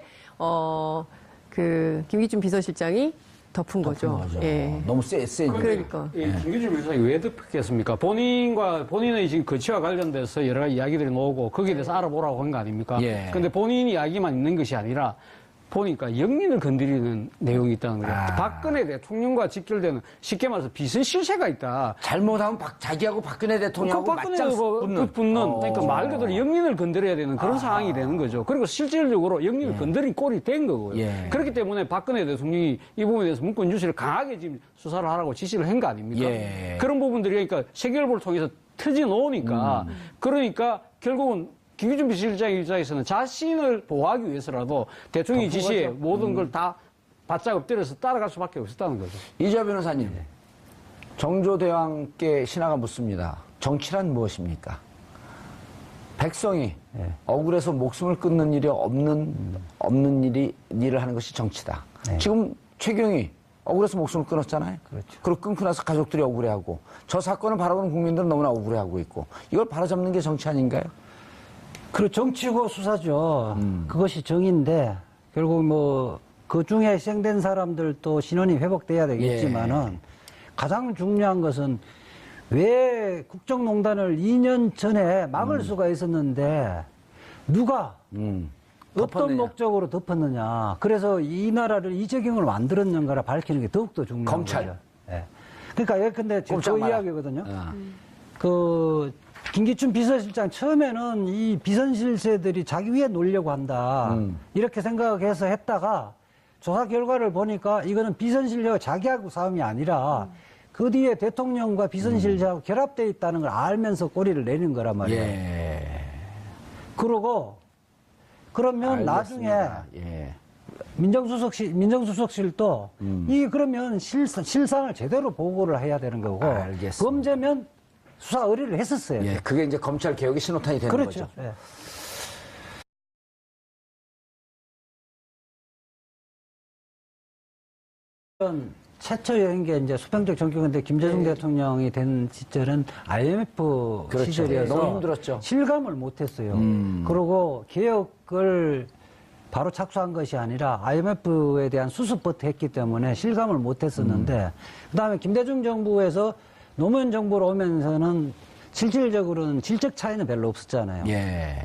김기춘 비서실장이 덮은 거죠. 예. 너무 세니까. 그러니까. 김기춘 비서관이 왜 덮겠습니까? 본인의 지금 거취와 관련돼서 여러 가지 이야기들이 나오고 거기에 대해서 알아보라고 한 거 아닙니까? 예. 근데 본인 이야기만 있는 것이 아니라 보니까 영린을 건드리는 내용이 있다는 거예요. 박근혜 대통령과 직결되는, 쉽게 말해서 비선 실세가 있다. 잘못하면 자기하고 박근혜 대통령하고 맞짱 붙는 그러니까 말 그대로 영린을 건드려야 되는 그런 상황이 되는 거죠. 그리고 실질적으로 영린을 건드린 꼴이 된 거고요. 예. 그렇기 때문에 박근혜 대통령이 이 부분에 대해서 문건 유지를 강하게 지금 수사를 하라고 지시를 한 거 아닙니까? 예. 그런 부분들이 그러니까 세결부를 통해서 터져 놓으니까 그러니까 결국은 김기춘 비서실장 입장에서는 자신을 보호하기 위해서라도 대통령의 지시에 모든 걸 다 바짝 엎드려서 따라갈 수밖에 없었다는 거죠. 이재 변호사님, 정조대왕께 신하가 묻습니다. 정치란 무엇입니까? 백성이 억울해서 목숨을 끊는 일이 없는 일을 하는 것이 정치다. 지금 최경희 억울해서 목숨을 끊었잖아요. 그렇죠. 그리고 끊고 나서 가족들이 억울해하고 저 사건을 바라보는 국민들은 너무나 억울해하고 있고 이걸 바로잡는 게 정치 아닌가요? 정치고 수사죠. 그것이 정의인데, 결국 그 중에 희생된 사람들도 신원이 회복돼야 되겠지만은, 가장 중요한 것은 왜 국정농단을 2년 전에 막을 수가 있었는데, 누가 어떤 덮었느냐. 목적으로 덮었느냐. 그래서 이 나라를 이재경을 만들었는가를 밝히는 게 더욱더 중요한 검찰. 거죠. 예. 그러니까 예컨대 저 꼼짝 마라. 이야기거든요. 아. 그 김기춘 비서실장 처음에는 이 비선실세들이 자기 위에 놀려고 한다. 이렇게 생각해서 했다가 조사 결과를 보니까 이거는 비선실세와 자기하고 싸움이 아니라 그 뒤에 대통령과 비선실세하고 결합되어 있다는 걸 알면서 꼬리를 내는 거란 말이에요. 예. 그러고 그러면 나중에 알겠습니다. 예. 민정수석실도 이 그러면 실상을 제대로 보고를 해야 되는 거고 알겠습니다. 범죄면 수사 의뢰를 했었어요. 예. 그게 이제 검찰 개혁의 신호탄이 되는 그렇죠. 거죠. 예. 최초인 게 이제 수평적 정경인데 김대중 대통령이 된 시절은 IMF 그렇죠. 시절이어서 너무 힘들었죠. 실감을 못했어요. 그리고 개혁을 바로 착수한 것이 아니라 IMF에 대한 수습부터 했기 때문에 실감을 못했었는데 그다음에 김대중 정부에서 노무현 정부로 오면서는 실질적으로는 질적 차이는 별로 없었잖아요. 예.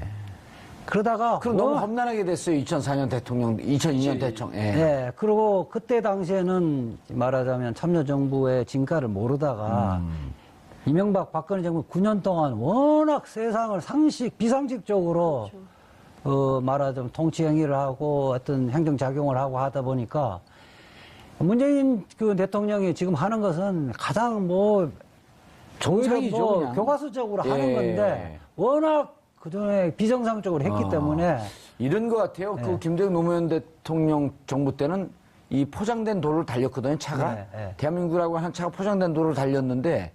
그러다가 그럼 너무 험난하게 됐어요. 2004년 대통령, 2002년 대통령. 예. 네, 그리고 그때 당시에는 말하자면 참여정부의 진가를 모르다가 이명박 박근혜 정부 9년 동안 워낙 세상을 비상식적으로 말하자면 통치 행위를 하고 어떤 행정작용을 하고 하다 보니까 문재인 그 대통령이 지금 하는 것은 가장 오히려 정상이죠, 그냥. 교과서적으로 예. 하는 건데 워낙 그전에 비정상적으로 했기 때문에 이런 것 같아요. 그 김대중 노무현 대통령 정부 때는 이 포장된 도로를 달렸거든요. 차가. 네, 네. 대한민국이라고 하는 차가 포장된 도로를 달렸는데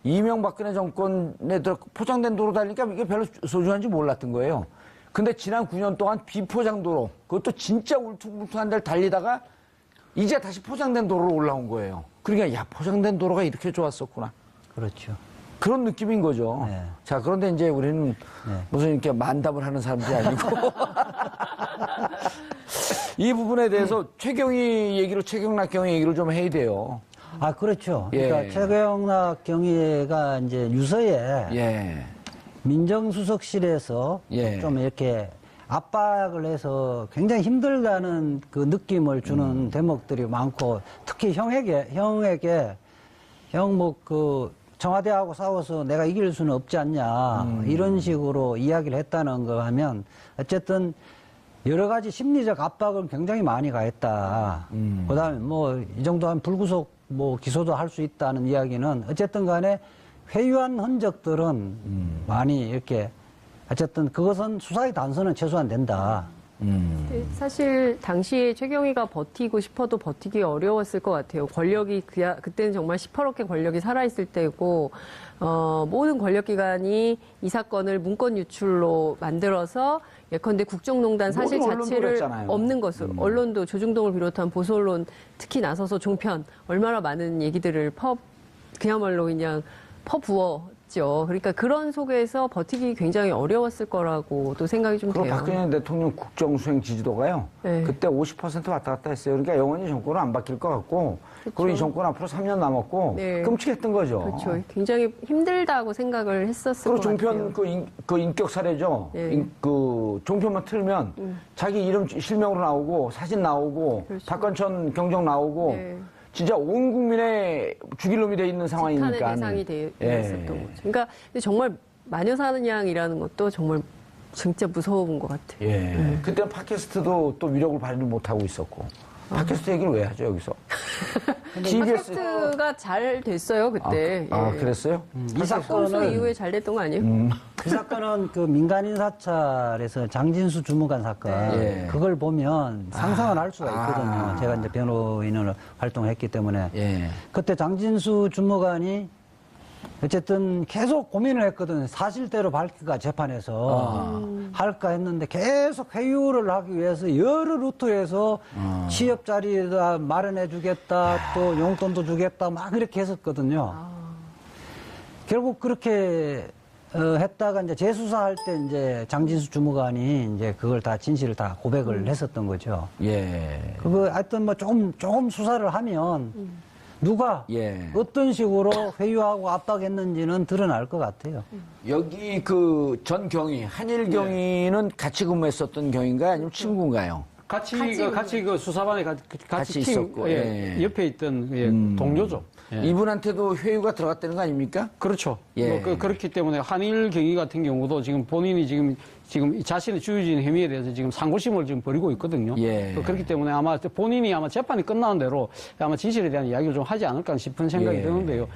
이명박근혜 정권에 들어 포장된 도로 달리니까 이게 별로 소중한지 몰랐던 거예요. 근데 지난 9년 동안 비포장 도로, 그것도 진짜 울퉁불퉁한 데를 달리다가 이제 다시 포장된 도로로 올라온 거예요. 그러니까 야, 포장된 도로가 이렇게 좋았었구나. 그렇죠. 그런 느낌인 거죠. 네. 자, 그런데 이제 우리는 무슨 이렇게 만담을 하는 사람들이 아니고. 이 부분에 대해서 최경락 경위 얘기를 좀 해야 돼요. 아, 그렇죠. 예. 그러니까 최경락 경위가 이제 유서에 예. 민정수석실에서 예. 좀 이렇게 압박을 해서 굉장히 힘들다는 그 느낌을 주는 대목들이 많고 특히 형에게 형 뭐 그 청와대하고 싸워서 내가 이길 수는 없지 않냐 이런 식으로 이야기를 했다는 거 하면 어쨌든 여러 가지 심리적 압박을 굉장히 많이 가했다. 그다음에 뭐 이 정도 한 불구속 뭐 기소도 할 수 있다는 이야기는 어쨌든 간에 회유한 흔적들은 많이 이렇게 어쨌든 그것은 수사의 단서는 최소한 된다. 네, 사실 당시에 최경희가 버티고 싶어도 버티기 어려웠을 것 같아요. 권력이 그때는 정말 시퍼렇게 권력이 살아있을 때고 모든 권력기관이 이 사건을 문건 유출로 만들어서 예컨대 국정농단 사실 모든 언론도 자체를 그랬잖아요. 없는 것으로 언론도 조중동을 비롯한 보수 언론 특히 나서서 종편 얼마나 많은 얘기들을 그야말로 그냥 퍼부었죠. 그러니까 그런 속에서 버티기 굉장히 어려웠을 거라고 또 생각이 좀 그리고 돼요. 박근혜 대통령 국정수행 지지도가요. 네. 그때 50% 왔다 갔다 했어요. 그러니까 영원히 정권은 안 바뀔 것 같고. 그리고 이 정권 앞으로 3년 남았고. 네. 끔찍했던 거죠. 그렇죠. 굉장히 힘들다고 생각을 했었을 것 그리고 같아요. 종편 그 인격 사례죠. 네. 그 종편만 틀면 자기 이름 실명으로 나오고 사진 나오고 그렇죠. 박관천 경정 나오고 네. 진짜 온 국민의 죽일 놈이 돼 있는 상황이니까. 비판의 대상이 되었었던 거죠. 그러니까 근데 정말 마녀사냥이라는 것도 정말 진짜 무서운 것 같아요. 예. 그때는 팟캐스트도 또 위력을 발휘 못하고 있었고. 팟캐스트 얘기를 왜 하죠, 여기서? 팟캐스트가 잘 됐어요, 그때. 아, 예. 그랬어요? 이 콘수 사건은 이후에 잘 됐던 거 아니에요? 이 사건은 그 민간인 사찰에서 장진수 주무관 사건 예. 그걸 보면 상상을 할 수가 있거든요. 제가 이제 변호인으로 활동했기 때문에 예. 그때 장진수 주무관이 어쨌든 계속 고민을 했거든요. 사실대로 밝힐까 재판에서 할까 했는데 계속 회유를 하기 위해서 여러 루트에서 취업 자리에다 마련해 주겠다 또 용돈도 주겠다 막 그렇게 했었거든요. 결국 그렇게 했다가 이제 재수사할 때 이제 장진수 주무관이 이제 그걸 다 진실을 다 고백을 했었던 거죠. 예. 그거 하여튼 뭐 조금 수사를 하면 누가 예. 어떤 식으로 회유하고 압박했는지는 드러날 것 같아요. 여기 그 전 경위, 한일 경위는 같이 근무했었던 경위인가요? 아니면 친구인가요? 같이 그 수사반에 같이 팀, 있었고, 예, 예. 옆에 있던 예, 동료죠. 예. 이분한테도 회유가 들어갔다는 거 아닙니까? 그렇죠. 예. 그렇기 때문에 한일 경위 같은 경우도 지금 본인이 지금 자신의 주유진 혐의에 대해서 지금 상고심을 지금 벌이고 있거든요. 예. 그렇기 때문에 아마 본인이 아마 재판이 끝나는 대로 아마 진실에 대한 이야기를 좀 하지 않을까 싶은 생각이 예. 드는데요.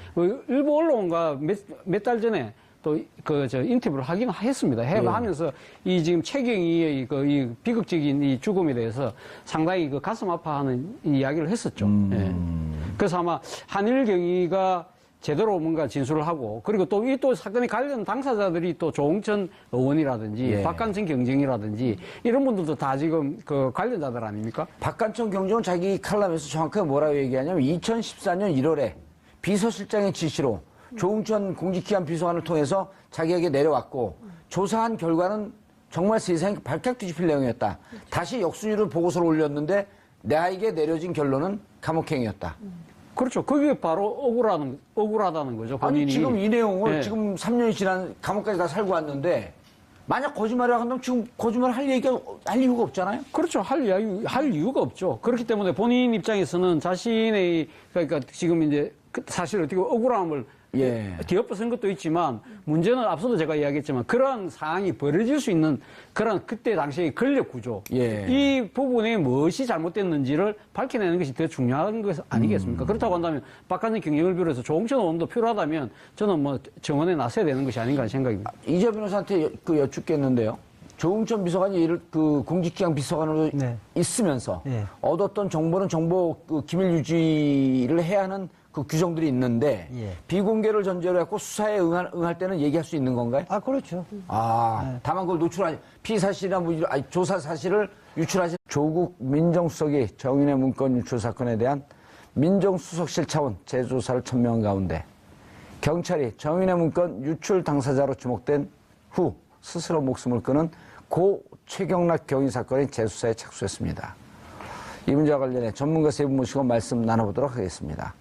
일부 언론과 몇 달 전에 또 인터뷰를 하긴 했습니다. 하면서 이 지금 최경희의 이 비극적인 이 죽음에 대해서 상당히 그 가슴 아파하는 이야기를 했었죠. 예. 그래서 아마 한일 경위가 제대로 뭔가 진술을 하고, 그리고 또 이 또 사건에 관련 당사자들이 또 조홍천 의원이라든지 예. 박관청 경쟁이라든지 이런 분들도 다 지금 그 관련자들 아닙니까? 박관청 경정은 자기 칼럼에서 정확하게 뭐라고 얘기하냐면 2014년 1월에 비서실장의 지시로 조응천 공직기관 비서관을 통해서 자기에게 내려왔고 조사한 결과는 정말 세상에 발칵 뒤집힐 내용이었다. 다시 역순위로 보고서를 올렸는데 나에게 내려진 결론은 감옥행위였다. 그렇죠. 그게 바로 억울하다는 거죠. 본인이. 아니 지금 이 내용을 예. 지금 3년이 지난 감옥까지 다 살고 왔는데 만약 거짓말을 한다면 지금 거짓말 할 이유가 없잖아요. 그렇죠. 할 이유가 없죠. 그렇기 때문에 본인 입장에서는 자신의, 그러니까 지금 이제 사실 어떻게 억울함을 예. 뒤엎어선 것도 있지만 문제는 앞서도 제가 이야기했지만 그러한 상황이 벌어질 수 있는 그런 그때 당시의 권력 구조. 예. 이 부분에 무엇이 잘못됐는지를 밝혀내는 것이 더 중요한 것 아니겠습니까? 그렇다고 한다면 박한진 경영을 비롯해서 조홍천 의원도 필요하다면 저는 뭐 정원에 나서야 되는 것이 아닌가 하는 생각입니다. 이재 변호사한테 여쭙겠는데요. 조응천 비서관이 그 공직기강 비서관으로 네. 있으면서 네. 얻었던 정보는 정보 그 기밀 유지를 해야 하는 그 규정들이 있는데 예. 비공개를 전제로 해서 수사에 응할 때는 얘기할 수 있는 건가요? 아, 그렇죠. 다만 그걸 노출하지 피사실이나 조사 사실을 유출하지. 조국 민정수석이 정인의 문건 유출 사건에 대한 민정수석실 차원 재조사를 천명한 가운데 경찰이 정인의 문건 유출 당사자로 지목된 후 스스로 목숨을 끊은 고 최경락 경위 사건의 재수사에 착수했습니다. 이 문제와 관련해 전문가 세 분 모시고 말씀 나눠보도록 하겠습니다.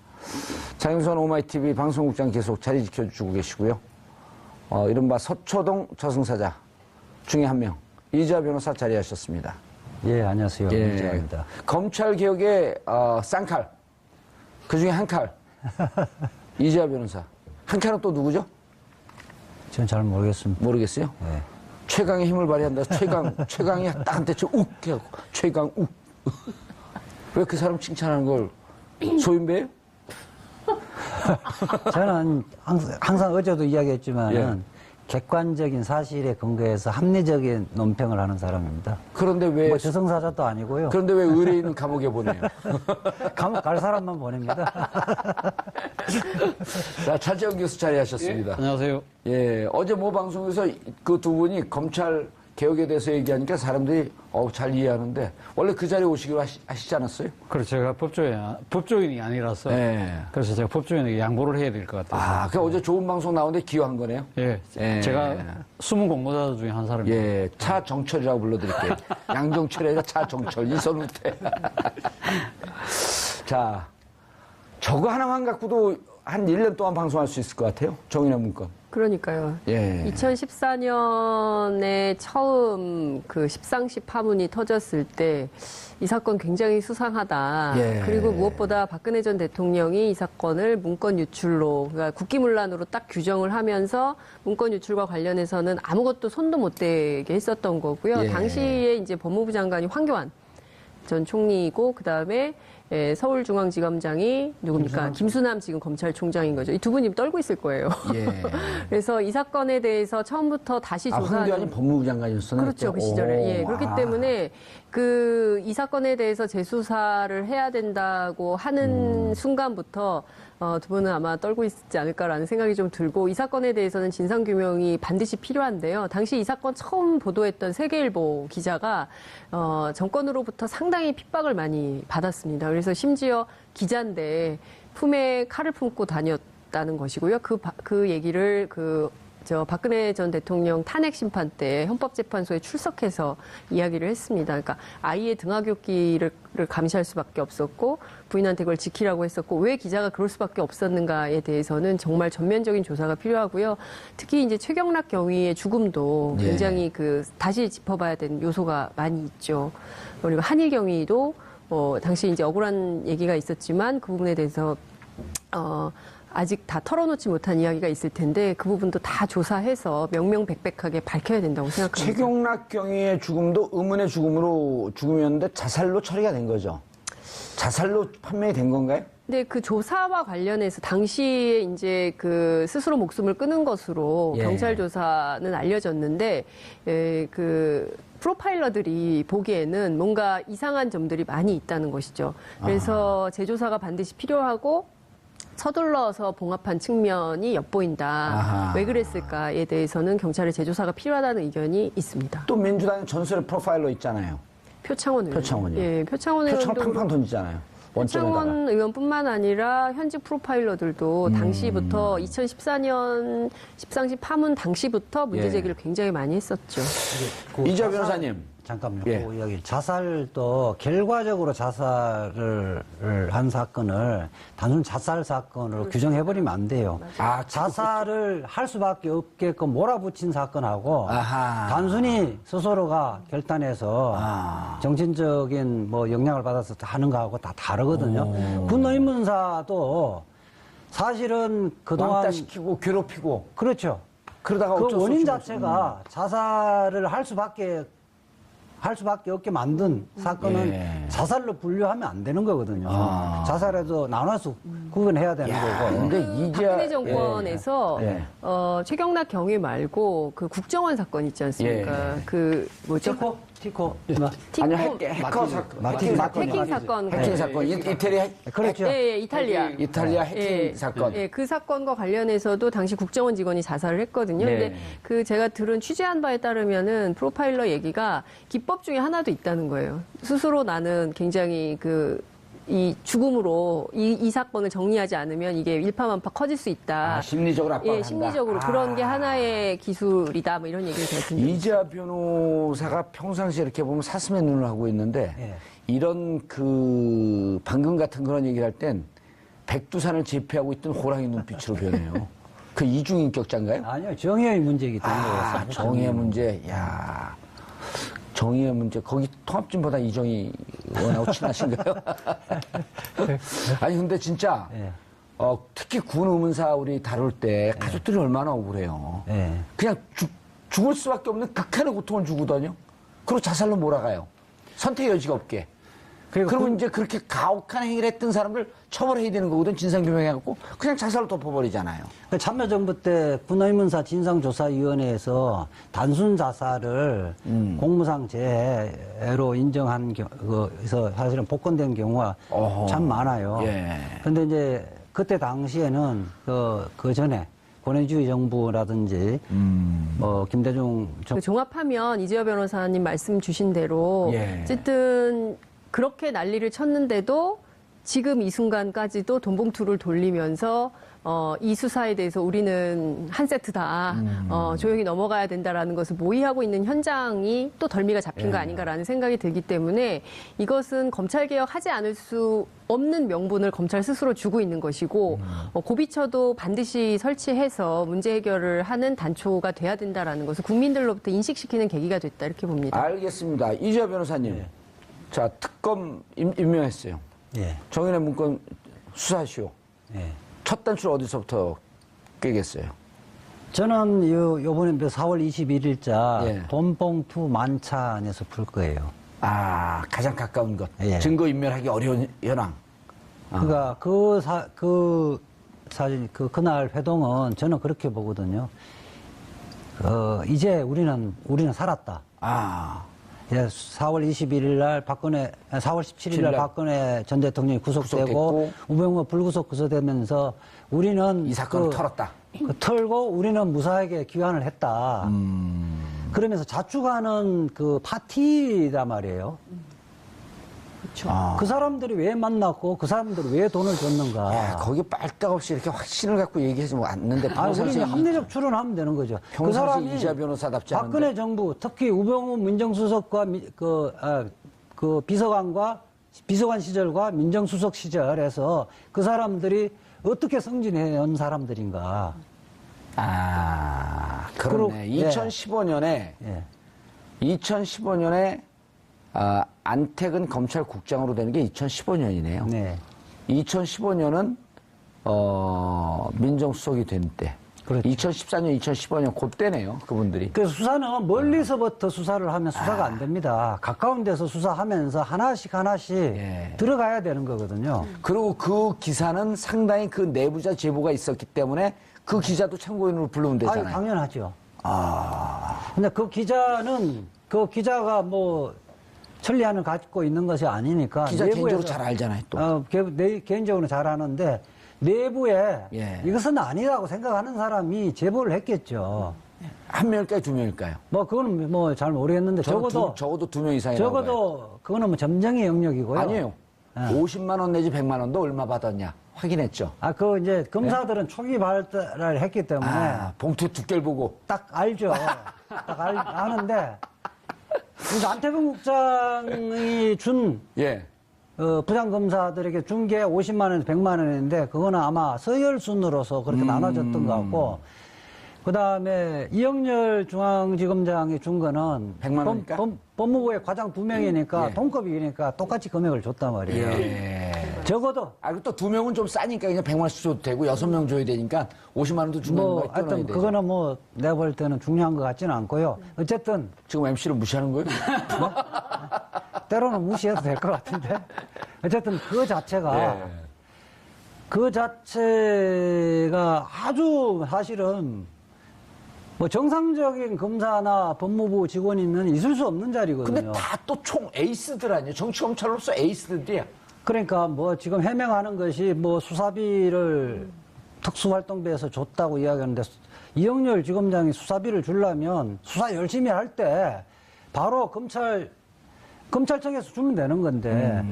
장윤선 오마이TV 방송국장 계속 자리 지켜주고 계시고요. 이른바 서초동 저승사자 중에 한 명, 이재하 변호사 자리하셨습니다. 예, 안녕하세요. 예. 이재하입니다. 검찰 개혁의 쌍칼, 그 중에 한 칼, 이재하 변호사. 한 칼은 또 누구죠? 전 잘 모르겠습니다. 모르겠어요. 예. 최강의 힘을 발휘한다. 최강이 딱 한테 욱 해갖고 최강 욱. 왜 그 사람 칭찬하는 걸 소인배예요? 저는 항상 어제도 이야기했지만 예. 객관적인 사실에 근거해서 합리적인 논평을 하는 사람입니다. 그런데 왜 뭐 저승사자도 아니고요. 그런데 왜 의뢰인은 감옥에 보내요? 감옥 갈 사람만 보냅니다. 자, 차재원 교수 자리하셨습니다. 안녕하세요. 예, 어제 모 방송에서 그 두 분이 검찰 개혁에 대해서 얘기하니까 사람들이 잘 이해하는데 원래 그 자리에 오시기로 하시지 않았어요? 그래서 제가 법조인이 아니라서 네. 그래서 제가 법조인에게 양보를 해야 될 것 같아서. 그 어제 좋은 방송 나오는데 기여한 거네요? 예. 예. 제가 숨은 공모자 중에 한 사람입니다. 예, 차정철이라고 불러드릴게요. 양정철이 아니라 차정철, 이선우태. 자, 저거 하나만 갖고도 한 1년 동안 방송할 수 있을 것 같아요. 정인의 문건. 그러니까요. 예. 2014년에 처음 그 십상시 파문이 터졌을 때 이 사건 굉장히 수상하다. 예. 그리고 무엇보다 박근혜 전 대통령이 이 사건을 문건 유출로, 그러니까 국기문란으로 딱 규정을 하면서 문건 유출과 관련해서는 아무것도 손도 못 대게 했었던 거고요. 예. 당시에 이제 법무부 장관이 황교안 전 총리이고 그다음에 서울중앙지검장이 누굽니까? 김수남 지금 검찰총장인 거죠. 이 두 분이 떨고 있을 거예요. 예. 그래서 이 사건에 대해서 처음부터 다시 조사하는 황교안이 법무부 장관이었었나요? 그렇죠. 그 시절에. 예. 그렇기 때문에 이 사건에 대해서 재수사를 해야 된다고 하는 순간부터 두 분은 아마 떨고 있지 않을까라는 생각이 좀 들고 이 사건에 대해서는 진상규명이 반드시 필요한데요. 당시 이 사건 처음 보도했던 세계일보 기자가 정권으로부터 상당히 핍박을 많이 받았습니다. 그래서 심지어 기자인데 품에 칼을 품고 다녔다는 것이고요. 그 얘기를 박근혜 전 대통령 탄핵 심판 때 헌법재판소에 출석해서 이야기를 했습니다. 그러니까 아이의 등하굣길을 감시할 수밖에 없었고 부인한테 그걸 지키라고 했었고 왜 기자가 그럴 수밖에 없었는가에 대해서는 정말 전면적인 조사가 필요하고요. 특히 이제 최경락 경위의 죽음도 굉장히 다시 짚어봐야 되는 요소가 많이 있죠. 그리고 한일 경위도 당시 이제 억울한 얘기가 있었지만 그 부분에 대해서 아직 다 털어놓지 못한 이야기가 있을 텐데 그 부분도 다 조사해서 명명백백하게 밝혀야 된다고 생각합니다. 최경락 경위의 죽음도 의문의 죽음이었는데 자살로 처리가 된 거죠. 자살로 판명이 된 건가요? 근데 그 조사와 관련해서 당시에 이제 스스로 목숨을 끊은 것으로 경찰 조사는 알려졌는데 프로파일러들이 보기에는 뭔가 이상한 점들이 많이 있다는 것이죠. 그래서 재조사가 반드시 필요하고 서둘러서 봉합한 측면이 엿보인다. 왜 그랬을까에 대해서는 경찰의 재조사가 필요하다는 의견이 있습니다. 또 민주당의 전설의 프로파일러 있잖아요. 표창원 의원. 표창원이요. 예, 표창원 표창 의원도 팡팡 던지잖아요. 원점에다가. 표창원 의원뿐만 아니라 현직 프로파일러들도 당시부터 2014년 13시 파문 당시부터 문제 제기를 굉장히 많이 했었죠. 이재화 변호사님. 잠깐만요. 예. 그 이야기 자살도 결과적으로 자살을 한 사건을 단순 자살 사건으로 규정해버리면 안 돼요. 자살을 할 수밖에 없게끔 몰아붙인 사건하고 단순히 스스로가 결단해서 정신적인 영향을 받아서 하는 거하고 다 다르거든요. 군 의문사도 사실은 그동안 왕따시키고 괴롭히고 그렇죠. 그러다가 그 어쩔 수 원인 없이 자체가 자살을 할 수밖에 없게 만든 사건은 자살로 분류하면 안 되는 거거든요. 자살에도 나눠서 구분해야 되는 거고. 근데 박근혜 정권에서 최경락 경위 말고 국정원 사건 있지 않습니까? 티코. 아니 해커 사건. 해킹 사건. 해킹 사건. 이태리 그렇죠. 예, 이탈리아. 이탈리아 해킹 사건. 예, 그 사건과 관련해서도 당시 국정원 직원이 자살을 했거든요. 네. 근데 제가 들은 취재한 바에 따르면은 프로파일러 얘기가 기법 중에 하나도 있다는 거예요. 스스로 나는 굉장히 이 죽음으로 이 사건을 정리하지 않으면 이게 일파만파 커질 수 있다. 심리적으로 압박을 한다. 심리적으로 그런 게 하나의 기술이다. 뭐 이런 얘기를 제가 듣는 이재화 변호사가 평상시에 이렇게 보면 사슴의 눈을 하고 있는데 이런 방금 같은 그런 얘기를 할 땐 백두산을 제패하고 있던 호랑이 눈빛으로 변해요. 그 이중인격자인가요? 아니요, 정의의 문제이기 때문에. 정의의 문제. 야. 정의의 문제. 거기 통합진보다 이정희 의원하고 친하신가요? 아니 근데 진짜 특히 군 의문사 우리 다룰 때 가족들이 얼마나 억울해요. 그냥 죽을 수밖에 없는 극한의 고통을 주거든요. 그리고 자살로 몰아가요. 선택의 여지가 없게. 그러면 이제 그렇게 가혹한 행위를 했던 사람들 처벌해야 되는 거거든. 진상규명해갖고 그냥 자살로 덮어버리잖아요. 참여정부 때 군의문사 진상조사위원회에서 단순 자살을 공무상 재해로 인정한 그래서 사실은 복권된 경우가 참 많아요. 그런데 이제 그때 당시에는 그 전에 권위주의 정부라든지 김대중 종합하면 이재화 변호사님 말씀 주신 대로 어쨌든 그렇게 난리를 쳤는데도 지금 이 순간까지도 돈봉투를 돌리면서 이 수사에 대해서 우리는 한 세트다. 조용히 넘어가야 된다라는 것을 모의하고 있는 현장이 또 덜미가 잡힌 거 아닌가라는 생각이 들기 때문에 이것은 검찰개혁 하지 않을 수 없는 명분을 검찰 스스로 주고 있는 것이고 고비처도 반드시 설치해서 문제 해결을 하는 단초가 돼야 된다라는 것을 국민들로부터 인식시키는 계기가 됐다 이렇게 봅니다. 알겠습니다. 이재화 변호사님. 자, 특검 임명했어요. 정인의 문건 수사시오. 첫 단추 어디서부터 깨겠어요? 저는 요번에 4월 21일자 돈봉투 만찬에서 풀 거예요. 가장 가까운 것. 증거 인멸하기 어려운 현황. 그러니까 그날 회동은 저는 그렇게 보거든요. 이제 우리는 살았다. 4월 21일 날 4월 17일 날 박근혜 전 대통령이 구속되고 우병우 불구속 구속되면서 우리는 이 사건을 털었다. 털고 우리는 무사하게 귀환을 했다. 그러면서 자축하는 파티란 말이에요. 그렇죠. 그 사람들이 왜 만났고 그 사람들이 왜 돈을 줬는가. 야, 거기 빨딱없이 이렇게 확신을 갖고 얘기하지 않는데 우리는 합리적 추론하면 되는 거죠. 그 평상시 사람이 이자 변호사답지 않은데. 박근혜 정부, 특히 우병우 민정수석과 그 비서관 시절과 민정수석 시절에서 그 사람들이 어떻게 승진해온 사람들인가. 그렇네. 그리고, 2015년에 예. 2015년에 안택은 검찰국장으로 되는 게 2015년이네요. 네. 2015년은 민정수석이 된 때. 그렇죠. 2014년, 2015년 그때네요. 그분들이. 그래서 수사는 멀리서부터 수사를 하면 수사가 안 됩니다. 가까운 데서 수사하면서 하나씩 예. 들어가야 되는 거거든요. 그리고 그 기사는 상당히 그 내부자 제보가 있었기 때문에 그 기자도 참고인으로 부르면 되잖아요. 당연하죠. 근데 그 기자가 뭐 천리안을 갖고 있는 것이 아니니까. 기자 개인적으로 잘 알잖아요, 또. 개인적으로 잘 아는데 내부에 예. 이것은 아니라고 생각하는 사람이 제보를 했겠죠. 한 명일까요, 두 명일까요? 뭐 그거는 뭐 잘 모르겠는데 적어도 두 명 이상이라고 봐요. 적어도 그거는 뭐 점쟁의 영역이고요. 아니에요. 50만 원 내지 100만 원도 얼마 받았냐 확인했죠. 그 이제 검사들은 초기 발달을 했기 때문에 봉투 두께를 보고 딱 알죠. 아는데 그래서 안태근 국장이 준 예. 부장검사들에게 준 게 50만 원에서 100만 원인데 그거는 아마 서열순으로서 그렇게 나눠졌던 것 같고 그 다음에 이영렬 중앙지검장이 준 거는 100만 원이니까? 법무부의 과장 2명이니까 예. 동급이니까 똑같이 금액을 줬단 말이에요. 예. 적어도 그리고 또 두 명은 좀 싸니까 그냥 100만 원씩 줘도 되고 6명 줘야 되니까 50만 원도 주는 뭐 거에 하여튼 끊어야 되죠. 그거는 뭐 내가 볼 때는 중요한 것 같지는 않고요. 어쨌든 지금 MC를 무시하는 거예요? 때로는 무시해도 될 것 같은데 어쨌든 그 자체가 예. 그 자체가 아주 사실은 뭐 정상적인 검사나 법무부 직원이면 있을 수 없는 자리거든요. 근데 다 또 총 에이스들 아니에요? 정치검찰로서 에이스들이야. 그러니까 뭐 지금 해명하는 것이 뭐 수사비를 특수활동비에서 줬다고 이야기하는데 이영렬 지검장이 수사비를 주려면 수사 열심히 할 때 바로 검찰청에서 주면 되는 건데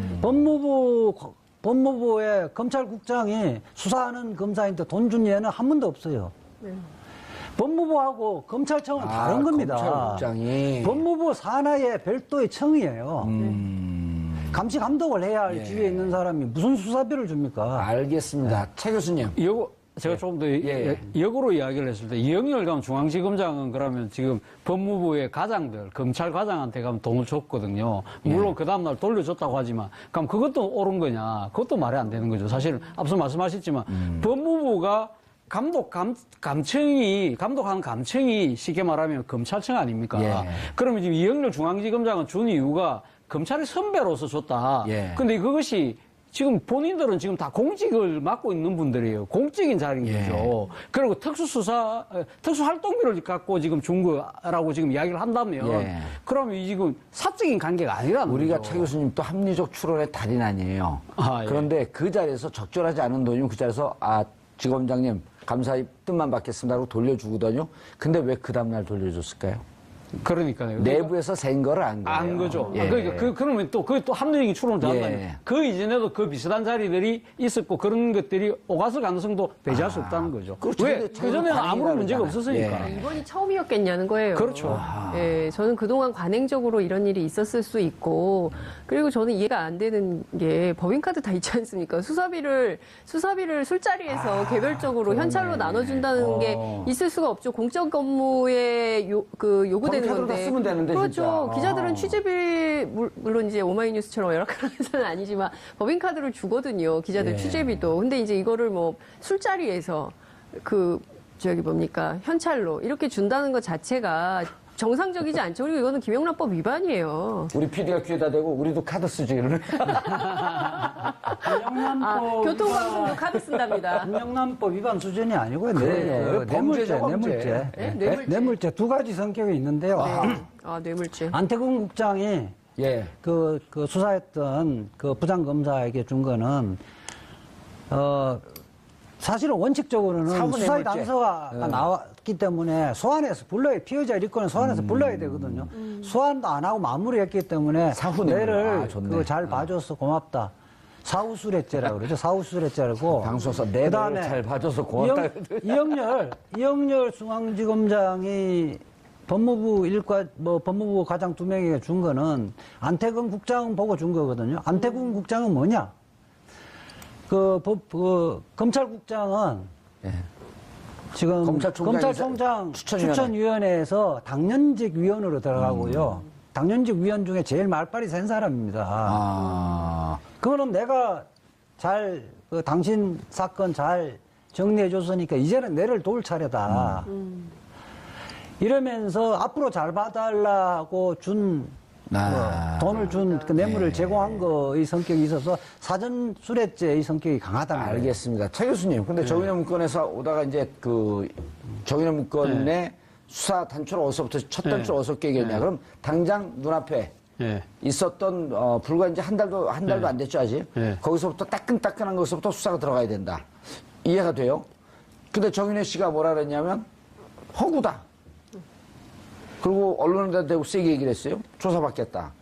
법무부의 검찰국장이 수사하는 검사인데 돈 준 예는 한 번도 없어요. 네. 법무부하고 검찰청은 다른 겁니다. 검찰국장이. 법무부 산하의 별도의 청이에요. 감시 감독을 해야 할 지위에 있는 사람이 무슨 수사비를 줍니까? 알겠습니다. 최 교수님. 제가 조금 더 예. 역으로 이야기를 했을 때 이영렬 감 중앙지검장은 그러면 지금 법무부의 과장들 검찰 과장한테 가면 돈을 줬거든요. 물론 그 다음날 돌려줬다고 하지만 그럼 그것도 옳은 거냐? 그것도 말이 안 되는 거죠. 사실 앞서 말씀하셨지만 법무부가 감독하는 감청이 쉽게 말하면 검찰청 아닙니까? 예. 그러면 지금 이영렬 중앙지검장은 준 이유가 검찰의 선배로서 줬다. 예. 근데 그것이 지금 본인들은 지금 다 공직을 맡고 있는 분들이에요. 공직인 자리인 거죠. 그리고 특수활동비를 갖고 지금 준 거라고 지금 이야기를 한다면 그러면 이 지금 사적인 관계가 아니라는 우리가 거죠. 최 교수님 또 합리적 추론의 달인 아니에요. 예. 그런데 그 자리에서 적절하지 않은 돈이면 그 자리에서 지검장님 감사의 뜻만 받겠습니다 하고 돌려주거든요. 근데 왜 그 다음날 돌려줬을까요? 그러니까요. 내부에서 센 거를 안 거예요. 안 거죠. 예. 그러니까 그러면 또 그게 또 합리적인 추론을 한다면 예. 그 이전에도 그 비슷한 자리들이 있었고 그런 것들이 오갔을 가능성도 배제할 수 없다는 거죠. 그렇죠. 왜? 근데 그전에는 반응이 아무런 문제가 다르잖아요. 없었으니까. 예. 이번이 처음이었겠냐는 거예요. 그렇죠. 예, 저는 그동안 관행적으로 이런 일이 있었을 수 있고, 그리고 저는 이해가 안 되는 게 법인카드 다 있지 않습니까? 수사비를 술자리에서 개별적으로 현찰로 나눠준다는 게 있을 수가 없죠. 공적 업무에 요구되는 법인카드로 다 건데. 쓰면 되는데, 그렇죠. 진짜. 기자들은 취재비, 물론 이제 오마이뉴스처럼 열악한 아니지만 법인카드를 주거든요. 기자들 취재비도. 근데 이제 이거를 뭐 술자리에서 현찰로 이렇게 준다는 것 자체가 정상적이지 않죠. 그리고 이거는 김영란법 위반이에요. 우리 PD가 귀에다 대고 우리도 카드 쓰지 이러는. 교통방송도 카드 쓴답니다. 김영란법 위반 수준이 아니고요. 그래요. 범죄죠, 범죄. 뇌물죄 두 가지 성격이 있는데요. 뇌물죄. 안태근 국장이 그 수사했던 그 부장검사에게 준 거는 사실은 원칙적으로는 수사의 단서가 나왔기 했기 때문에 소환해서 피의자 일거는 소환해서 불러야 되거든요. 소환도 안 하고 마무리했기 때문에 사후 내를 좋네. 잘 봐줘서 고맙다. 사후수뢰죄라고 그러죠. 사후수뢰죄라고. 방송에서 내 그다음에 잘 봐줘서 고맙다. 이영렬 중앙지검장이 법무부 과장 2명에게 준 거는 안태근 국장 보고 준 거거든요. 안태근 국장은 뭐냐? 검찰국장은 예. 지금 검찰총장 추천위원회. 추천위원회에서 당연직 위원으로 들어가고요. 당연직 위원 중에 제일 말빨이 센 사람입니다. 그거는 내가 당신 사건 잘 정리해줬으니까 이제는 내를 도울 차례다. 이러면서 앞으로 잘 봐달라고 돈을 준 그 뇌물을 제공한 거의 성격이 있어서 사전 수뢰죄의 성격이 강하다는 거예요. 알겠습니다. 차 교수님, 근데 정인의 문건에서 오다가 이제 정인의 문건의 수사 단초를 어디서부터 첫 단초를 어디서 깨겠냐. 그럼 당장 눈앞에 있었던 불과 이제 한 달도 안 됐죠 아직. 거기서부터 따끈따끈한 것부터 수사가 들어가야 된다. 이해가 돼요. 근데 정인혜 씨가 뭐라 그랬냐면 허구다. 그리고 언론에다 대고 세게 얘기를 했어요. 조사받겠다.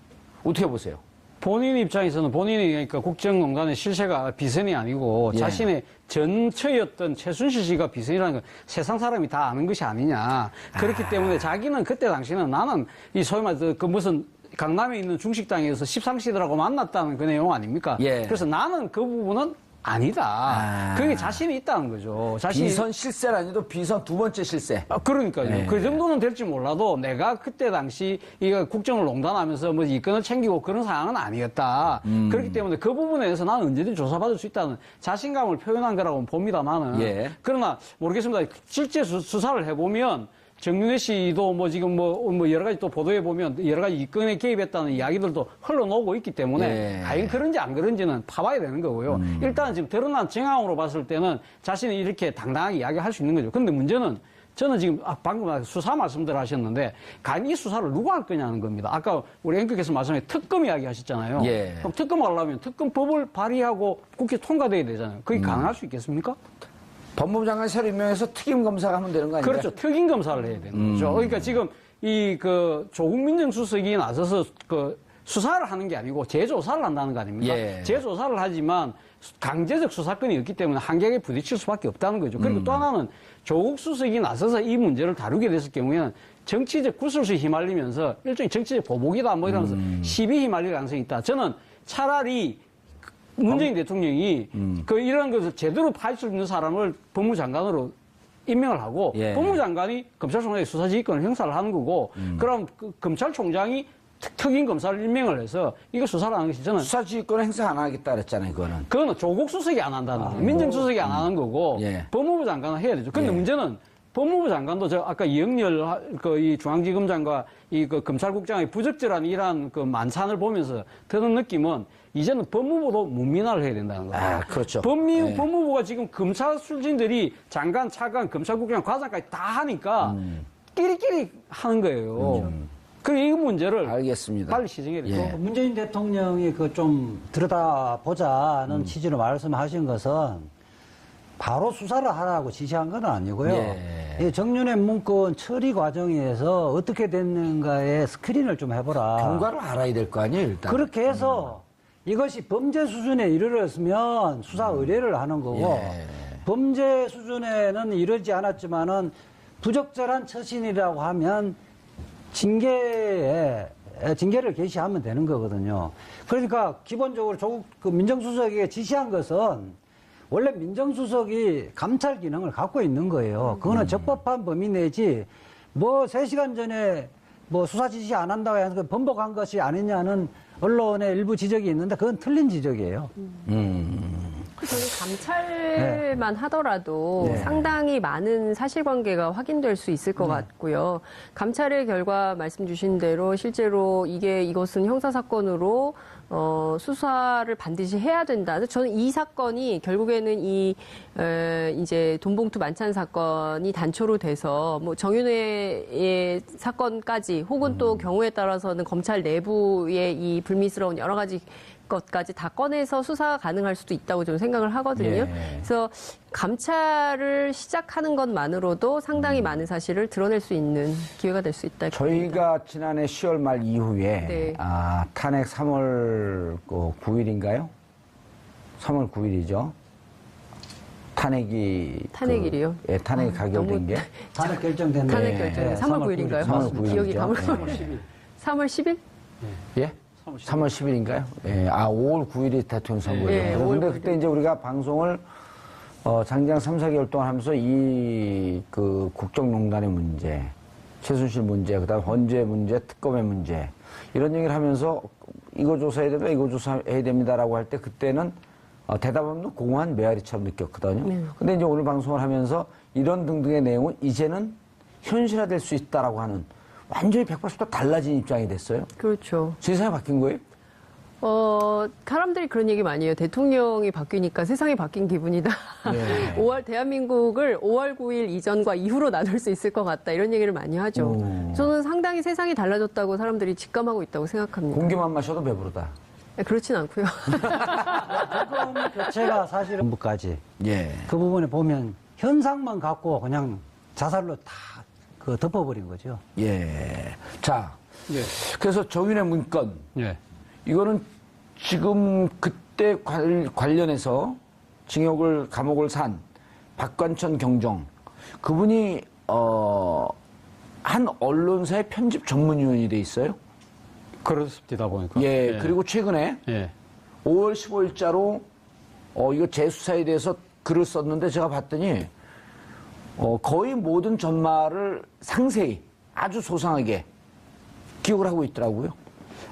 어떻게 보세요? 본인 입장에서는 본인이 그러니까 국정농단의 실세가 비선이 아니고 예. 자신의 전처였던 최순실 씨가 비선이라는 건 세상 사람이 다 아는 것이 아니냐. 그렇기 때문에 자기는 그때 당시는 나는 이 소위 말해서 그 무슨 강남에 있는 중식당에서 십상시들하고 만났다는 그 내용 아닙니까? 예. 그래서 나는 그 부분은 아니다. 그게 자신이 있다는 거죠. 비선 실세는 아니도 비선 두 번째 실세. 그러니까요. 네. 그 정도는 될지 몰라도 내가 그때 당시 이거 국정을 농단하면서 뭐 이권을 챙기고 그런 상황은 아니었다. 그렇기 때문에 그 부분에 대해서 나는 언제든지 조사받을 수 있다는 자신감을 표현한 거라고 봅니다만은. 예. 그러나 모르겠습니다. 실제 수사를 해보면 정윤회 씨도 뭐 지금 뭐 여러 가지 또 보도해 보면 여러 가지 이권에 개입했다는 이야기들도 흘러나오고 있기 때문에 예. 과연 그런지 안 그런지는 파봐야 되는 거고요. 일단 지금 드러난 정황으로 봤을 때는 자신이 이렇게 당당하게 이야기할 수 있는 거죠. 근데 문제는 저는 지금 방금 수사 말씀들 하셨는데 과연 이 수사를 누가 할 거냐는 겁니다. 아까 우리 앵커께서 말씀해 특검 이야기 하셨잖아요. 예. 그럼 특검 하려면 특검법을 발의하고 국회 통과돼야 되잖아요. 그게 가능할 수 있겠습니까? 법무부 장관 새로 임명해서 특임 검사가 하면 되는 거 아니에요? 그렇죠. 특임 검사를 해야 되는 거죠. 그러니까 지금 조국 민정수석이 나서서 수사를 하는 게 아니고 재조사를 한다는 거 아닙니까? 예. 재조사를 하지만 강제적 수사권이 없기 때문에 한계에 부딪힐 수밖에 없다는 거죠. 그리고 또 하나는 조국 수석이 나서서 이 문제를 다루게 됐을 경우에는 정치적 구설수에 휘말리면서 일종의 정치적 보복이다 뭐 이러면서 시비에 휘말릴 가능성이 있다. 저는 차라리 문재인 대통령이 이런 것을 제대로 파헤칠 수 있는 사람을 법무장관으로 임명을 하고 예. 법무장관이 검찰총장의 수사지휘권을 행사를 하는 거고 그럼 검찰총장이 특임 검사를 임명을 해서 이거 수사를 하는 것이 저는 수사지휘권 행사 안 하겠다 그랬잖아요, 그거는. 그거는 조국 수석이 안 한다는 거예요. 민정수석이 안 하는 거고 예. 법무부 장관은 해야 되죠. 근데 문제는 법무부 장관도 아까 이영렬 이 중앙지검장과 검찰국장의 부적절한 이러한 만찬을 보면서 드는 느낌은 이제는 법무부도 문민화를 해야 된다는 거예요. 아, 그렇죠. 법무부가 지금 검찰 출신들이 장관, 차관, 검찰국장, 과장까지 다 하니까 끼리끼리 하는 거예요. 그리고 이 문제를 알겠습니다. 빨리 시정해야 돼요. 예. 문재인 대통령이 좀 들여다보자는 취지로 말씀하신 것은 바로 수사를 하라고 지시한 건 아니고요. 이 정윤회 문건 처리 과정에서 어떻게 됐는가에 스크린을 좀 해보라. 경과를 알아야 될 거 아니에요, 일단. 그렇게 해서 이것이 범죄 수준에 이르렀으면 수사 의뢰를 하는 거고 범죄 수준에는 이르지 않았지만은 부적절한 처신이라고 하면 징계를 개시하면 되는 거거든요. 그러니까 기본적으로 조국 민정수석에게 지시한 것은 원래 민정수석이 감찰 기능을 갖고 있는 거예요. 그거는 적법한 범위 내지 3시간 전에 수사 지시 안 한다고 해서 번복한 것이 아니냐는 언론의 일부 지적이 있는데 그건 틀린 지적이에요. 저는 감찰만 하더라도 상당히 많은 사실관계가 확인될 수 있을 것 같고요. 감찰의 결과 말씀 주신 대로 실제로 이것은 형사사건으로 수사를 반드시 해야 된다. 저는 이 사건이 결국에는 이제 돈봉투 만찬 사건이 단초로 돼서 정윤회의 사건까지 혹은 또 경우에 따라서는 검찰 내부의 이 불미스러운 여러 가지 것까지 다 꺼내서 수사가 가능할 수도 있다고 좀 생각을 하거든요. 예. 그래서 감찰을 시작하는 것만으로도 상당히 많은 사실을 드러낼 수 있는 기회가 될 수 있다. 이렇게 봅니다. 저희가 지난해 10월 말 이후에 네. 탄핵 3월 9일인가요? 3월 9일이죠. 탄핵일이요? 예, 탄핵이 가결된 게 탄핵 결정된 탄핵 날. 결정이 예, 3월 9일인가요? 3월 9일 이죠. 기억이 네. 3월 10일? 예? 3월 10일인가요? 예. 5월 9일이 대통령 선거예요. 예, 5월 그런데 9일. 그때 이제 우리가 방송을 장장 3, 4개월 동안 하면서 국정농단의 문제, 최순실 문제, 그다음 헌재 문제, 특검의 문제 이런 얘기를 하면서 이거 조사해야 됩니다, 이거 조사해야 됩니다라고 할 때 그때는 대답 없는 공허한 메아리처럼 느꼈거든요. 네. 근데 이제 오늘 방송을 하면서 이런 등등의 내용은 이제는 현실화될 수 있다라고 하는 완전히 180도 달라진 입장이 됐어요. 그렇죠. 세상이 바뀐 거예요? 사람들이 그런 얘기 많이 해요. 대통령이 바뀌니까 세상이 바뀐 기분이다. 네. 대한민국을 5월 9일 이전과 이후로 나눌 수 있을 것 같다. 이런 얘기를 많이 하죠. 저는 상당히 세상이 달라졌다고 사람들이 직감하고 있다고 생각합니다. 공기만 마셔도 배부르다. 그렇진 않고요. 대통령 교체가 사실은 전부까지 예. 그 부분에 보면 현상만 갖고 그냥 자살로 다 덮어버린 거죠. 예. 자, 예. 그래서 정윤의 문건, 예. 이거는 지금 그때 관련해서 감옥을 산 박관천 경정, 그분이, 한 언론사의 편집 전문위원이 돼 있어요. 그렇습니다, 보니까. 예. 그리고 최근에 예. 5월 15일자로, 이거 재수사에 대해서 글을 썼는데 제가 봤더니, 거의 모든 전말을 상세히 아주 소상하게 기억을 하고 있더라고요.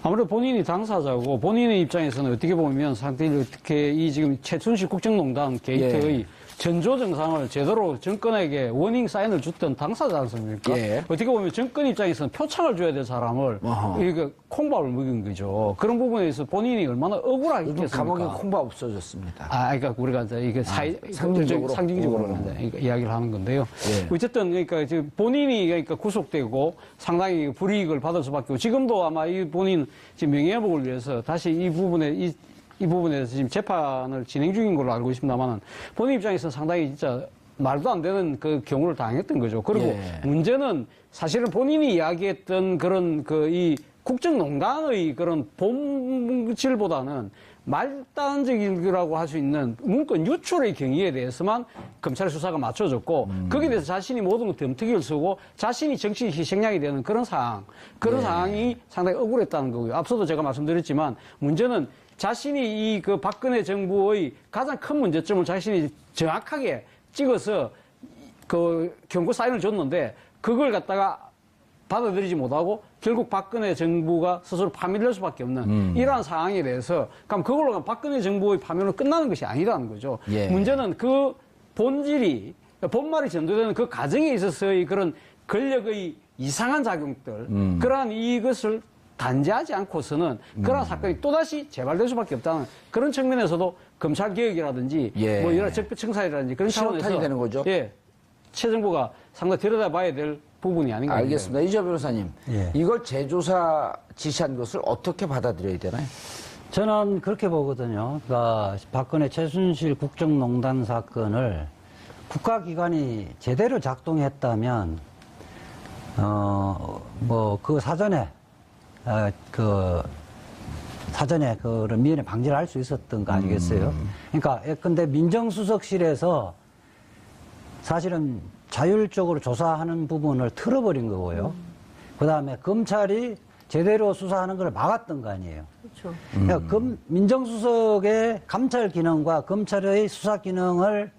아무래도 본인이 당사자고 본인의 입장에서는 어떻게 보면 상당히 어떻게 이 지금 최순실 국정농단 게이트의 예. 전조 정상을 제대로 정권에게 워닝 사인을 줬던 당사자 않습니까? 예. 어떻게 보면 정권 입장에서는 표창을 줘야 될 사람을 어허. 이게 콩밥을 먹인 거죠. 그런 부분에서 본인이 얼마나 억울하겠습니까? 요즘 감옥에 콩밥 없어졌습니다. 그러니까 우리가 이제 이게 상징적으로? 상징적으로 이제 이야기를 하는 건데요. 예. 어쨌든 그러니까 지금 본인이 그러니까 구속되고 상당히 불이익을 받을 수밖에 없고 지금도 아마 이 본인 지금 명예회복을 위해서 다시 이 부분에서 지금 재판을 진행 중인 걸로 알고 있습니다만은 본인 입장에서는 상당히 진짜 말도 안 되는 그 경우를 당했던 거죠. 그리고 예. 문제는 사실은 본인이 이야기했던 그런 이 국정농단의 그런 본질보다는 말단적이라고 할 수 있는 문건 유출의 경위에 대해서만 검찰 수사가 맞춰졌고 거기에 대해서 자신이 모든 것 덤터기를 쓰고 자신이 정치 희생양이 되는 그런 상황이 상당히 억울했다는 거고요. 앞서도 제가 말씀드렸지만 문제는 자신이 이 박근혜 정부의 가장 큰 문제점을 자신이 정확하게 찍어서 경고 사인을 줬는데 그걸 갖다가 받아들이지 못하고 결국 박근혜 정부가 스스로 파멸될 수밖에 없는 이러한 상황에 대해서 그럼 그걸로 박근혜 정부의 파멸은 끝나는 것이 아니라는 거죠. 예. 문제는 그 본질이 본말이 전도되는 그 과정에 있어서의 그런 권력의 이상한 작용들 그러한 이것을 단죄하지 않고서는 그러한 사건이 또다시 재발될 수밖에 없다는 그런 측면에서도 검찰 개혁이라든지 예. 뭐 여러 적폐 청산이라든지 그런 실효탄이 차원에서 되는 거죠? 예, 최 정부가 상당히 들여다봐야 될 부분이 아닌가. 알겠습니다. 이재 변호사님, 예. 이걸 재조사 지시한 것을 어떻게 받아들여야 되나요? 저는 그렇게 보거든요. 그러니까 박근혜 최순실 국정농단 사건을 국가기관이 제대로 작동했다면 그 사전에 그런 미연에 방지를 할 수 있었던 거 아니겠어요? 그러니까 근데 민정수석실에서 사실은 자율적으로 조사하는 부분을 틀어버린 거고요. 그 다음에 검찰이 제대로 수사하는 걸 막았던 거 아니에요. 그렇죠. 그러니까 민정수석의 감찰 기능과 검찰의 수사 기능을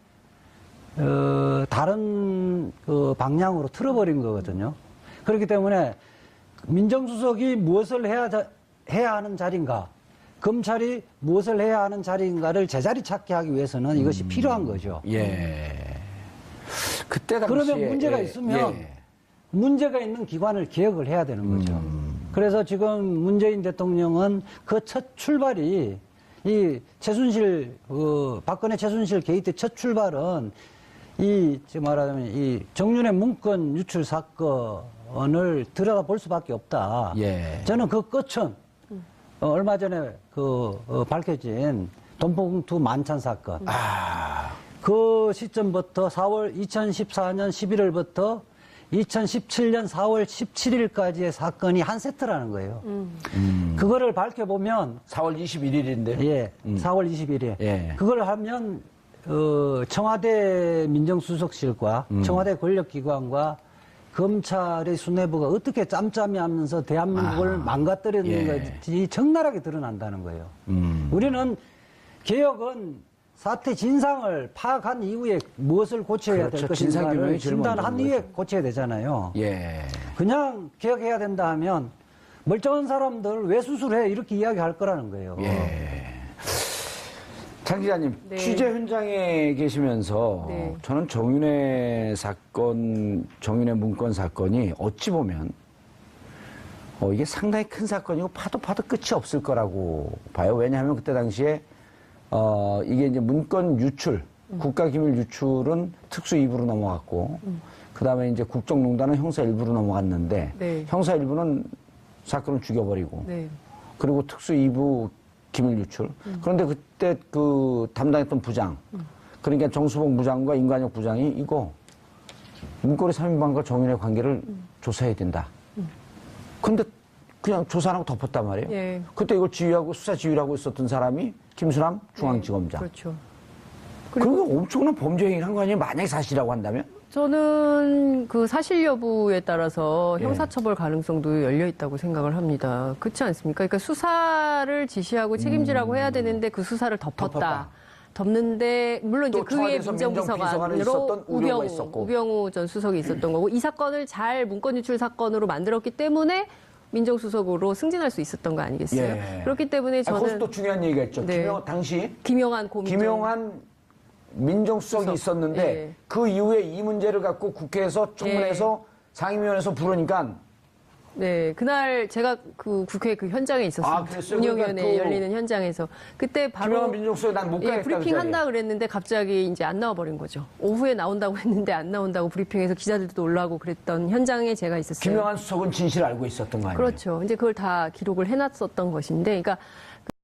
다른 방향으로 틀어버린 거거든요. 그렇기 때문에 민정수석이 무엇을 해야 하는 자리인가, 검찰이 무엇을 해야 하는 자리인가를 제자리 찾게 하기 위해서는 이것이 필요한 거죠. 예. 그때 당시에 그러면 문제가 있으면 문제가 있는 기관을 개혁을 해야 되는 거죠. 그래서 지금 문재인 대통령은 그 첫 출발이 이 박근혜 최순실 게이트 첫 출발은 말하자면 이 정윤의 문건 유출 사건을 들여다볼 수밖에 없다. 예. 저는 그 끝은 얼마 전에 밝혀진 돈봉투 만찬 사건. 그 시점부터 2014년 11월부터 2017년 4월 17일까지의 사건이 한 세트라는 거예요. 그거를 밝혀보면 4월 21일인데. 예, 4월 21일. 예. 그걸 하면 청와대 민정수석실과 청와대 권력기관과 검찰의 수뇌부가 어떻게 짬짬이 하면서 대한민국을 망가뜨리는 것이 적나라하게 드러난다는 거예요. 우리는 개혁은 사태 진상을 파악한 이후에 무엇을 고쳐야 될 것인가를 진단한 이후에 고쳐야 되잖아요. 예. 그냥 개혁해야 된다 하면 멀쩡한 사람들 왜 수술해 이렇게 이야기할 거라는 거예요. 예. 장 기자님, 네. 취재 현장에 계시면서 네. 저는 정윤회 사건, 정윤회 문건 사건이 어찌 보면 이게 상당히 큰 사건이고 파도 끝이 없을 거라고 봐요. 왜냐하면 그때 당시에 이게 이제 문건 유출, 국가기밀 유출은 특수 2부로 넘어갔고, 그 다음에 이제 국정농단은 형사 1부로 넘어갔는데, 네. 형사 1부는 사건을 죽여버리고, 네. 그리고 특수 2부 기밀 유출. 그런데 그때 그 담당했던 부장, 그러니까 정수봉 부장과 임관혁 부장이 이거 문고리 3인방과 정윤의 관계를 조사해야 된다. 근데 그냥 조사 안 하고 덮었단 말이에요. 예. 그때 이걸 지휘하고 수사 지휘를 하고 있었던 사람이 김수남 중앙지검장. 그렇죠. 그리고 엄청난 범죄 행위를 한 거 아니에요? 만약에 사실이라고 한다면? 저는 그 사실 여부에 따라서 예. 형사처벌 가능성도 열려 있다고 생각을 합니다. 그렇지 않습니까? 그러니까 수사를 지시하고 책임지라고 해야 되는데 그 수사를 덮었다. 덮는데 물론 이제 또 그 위에 청와대에서 민정비서관으로 민정비서관으로 있었던 우병우가 있었고. 우병우 전 수석이 있었던 거고 이 사건을 잘 문건 유출 사건으로 만들었기 때문에 민정수석으로 승진할 수 있었던 거 아니겠어요? 예. 그렇기 때문에 저는 거기서 또 중요한 얘기가 있죠. 네. 당시 김영한 고민정 김영한 민정수석이 수석. 있었는데 예. 그 이후에 이 문제를 갖고 국회에서 청문회에서 상임위원회에서 부르니까 네, 그날 제가 그 국회 그 현장에 있었습니다. 아, 그랬어요? 운영위원회 그러니까 열리는 현장에서 그때 바로 김영한 민정수석이 난 못 가겠다. 브리핑 그 한다 자리에. 그랬는데 갑자기 이제 안 나와버린 거죠. 오후에 나온다고 했는데 안 나온다고 브리핑해서 기자들도 올라오고 그랬던 현장에 제가 있었어요. 김영한 수석은 진실을 알고 있었던 거 아니에요? 그렇죠. 이제 그걸 다 기록을 해놨었던 것인데, 그러니까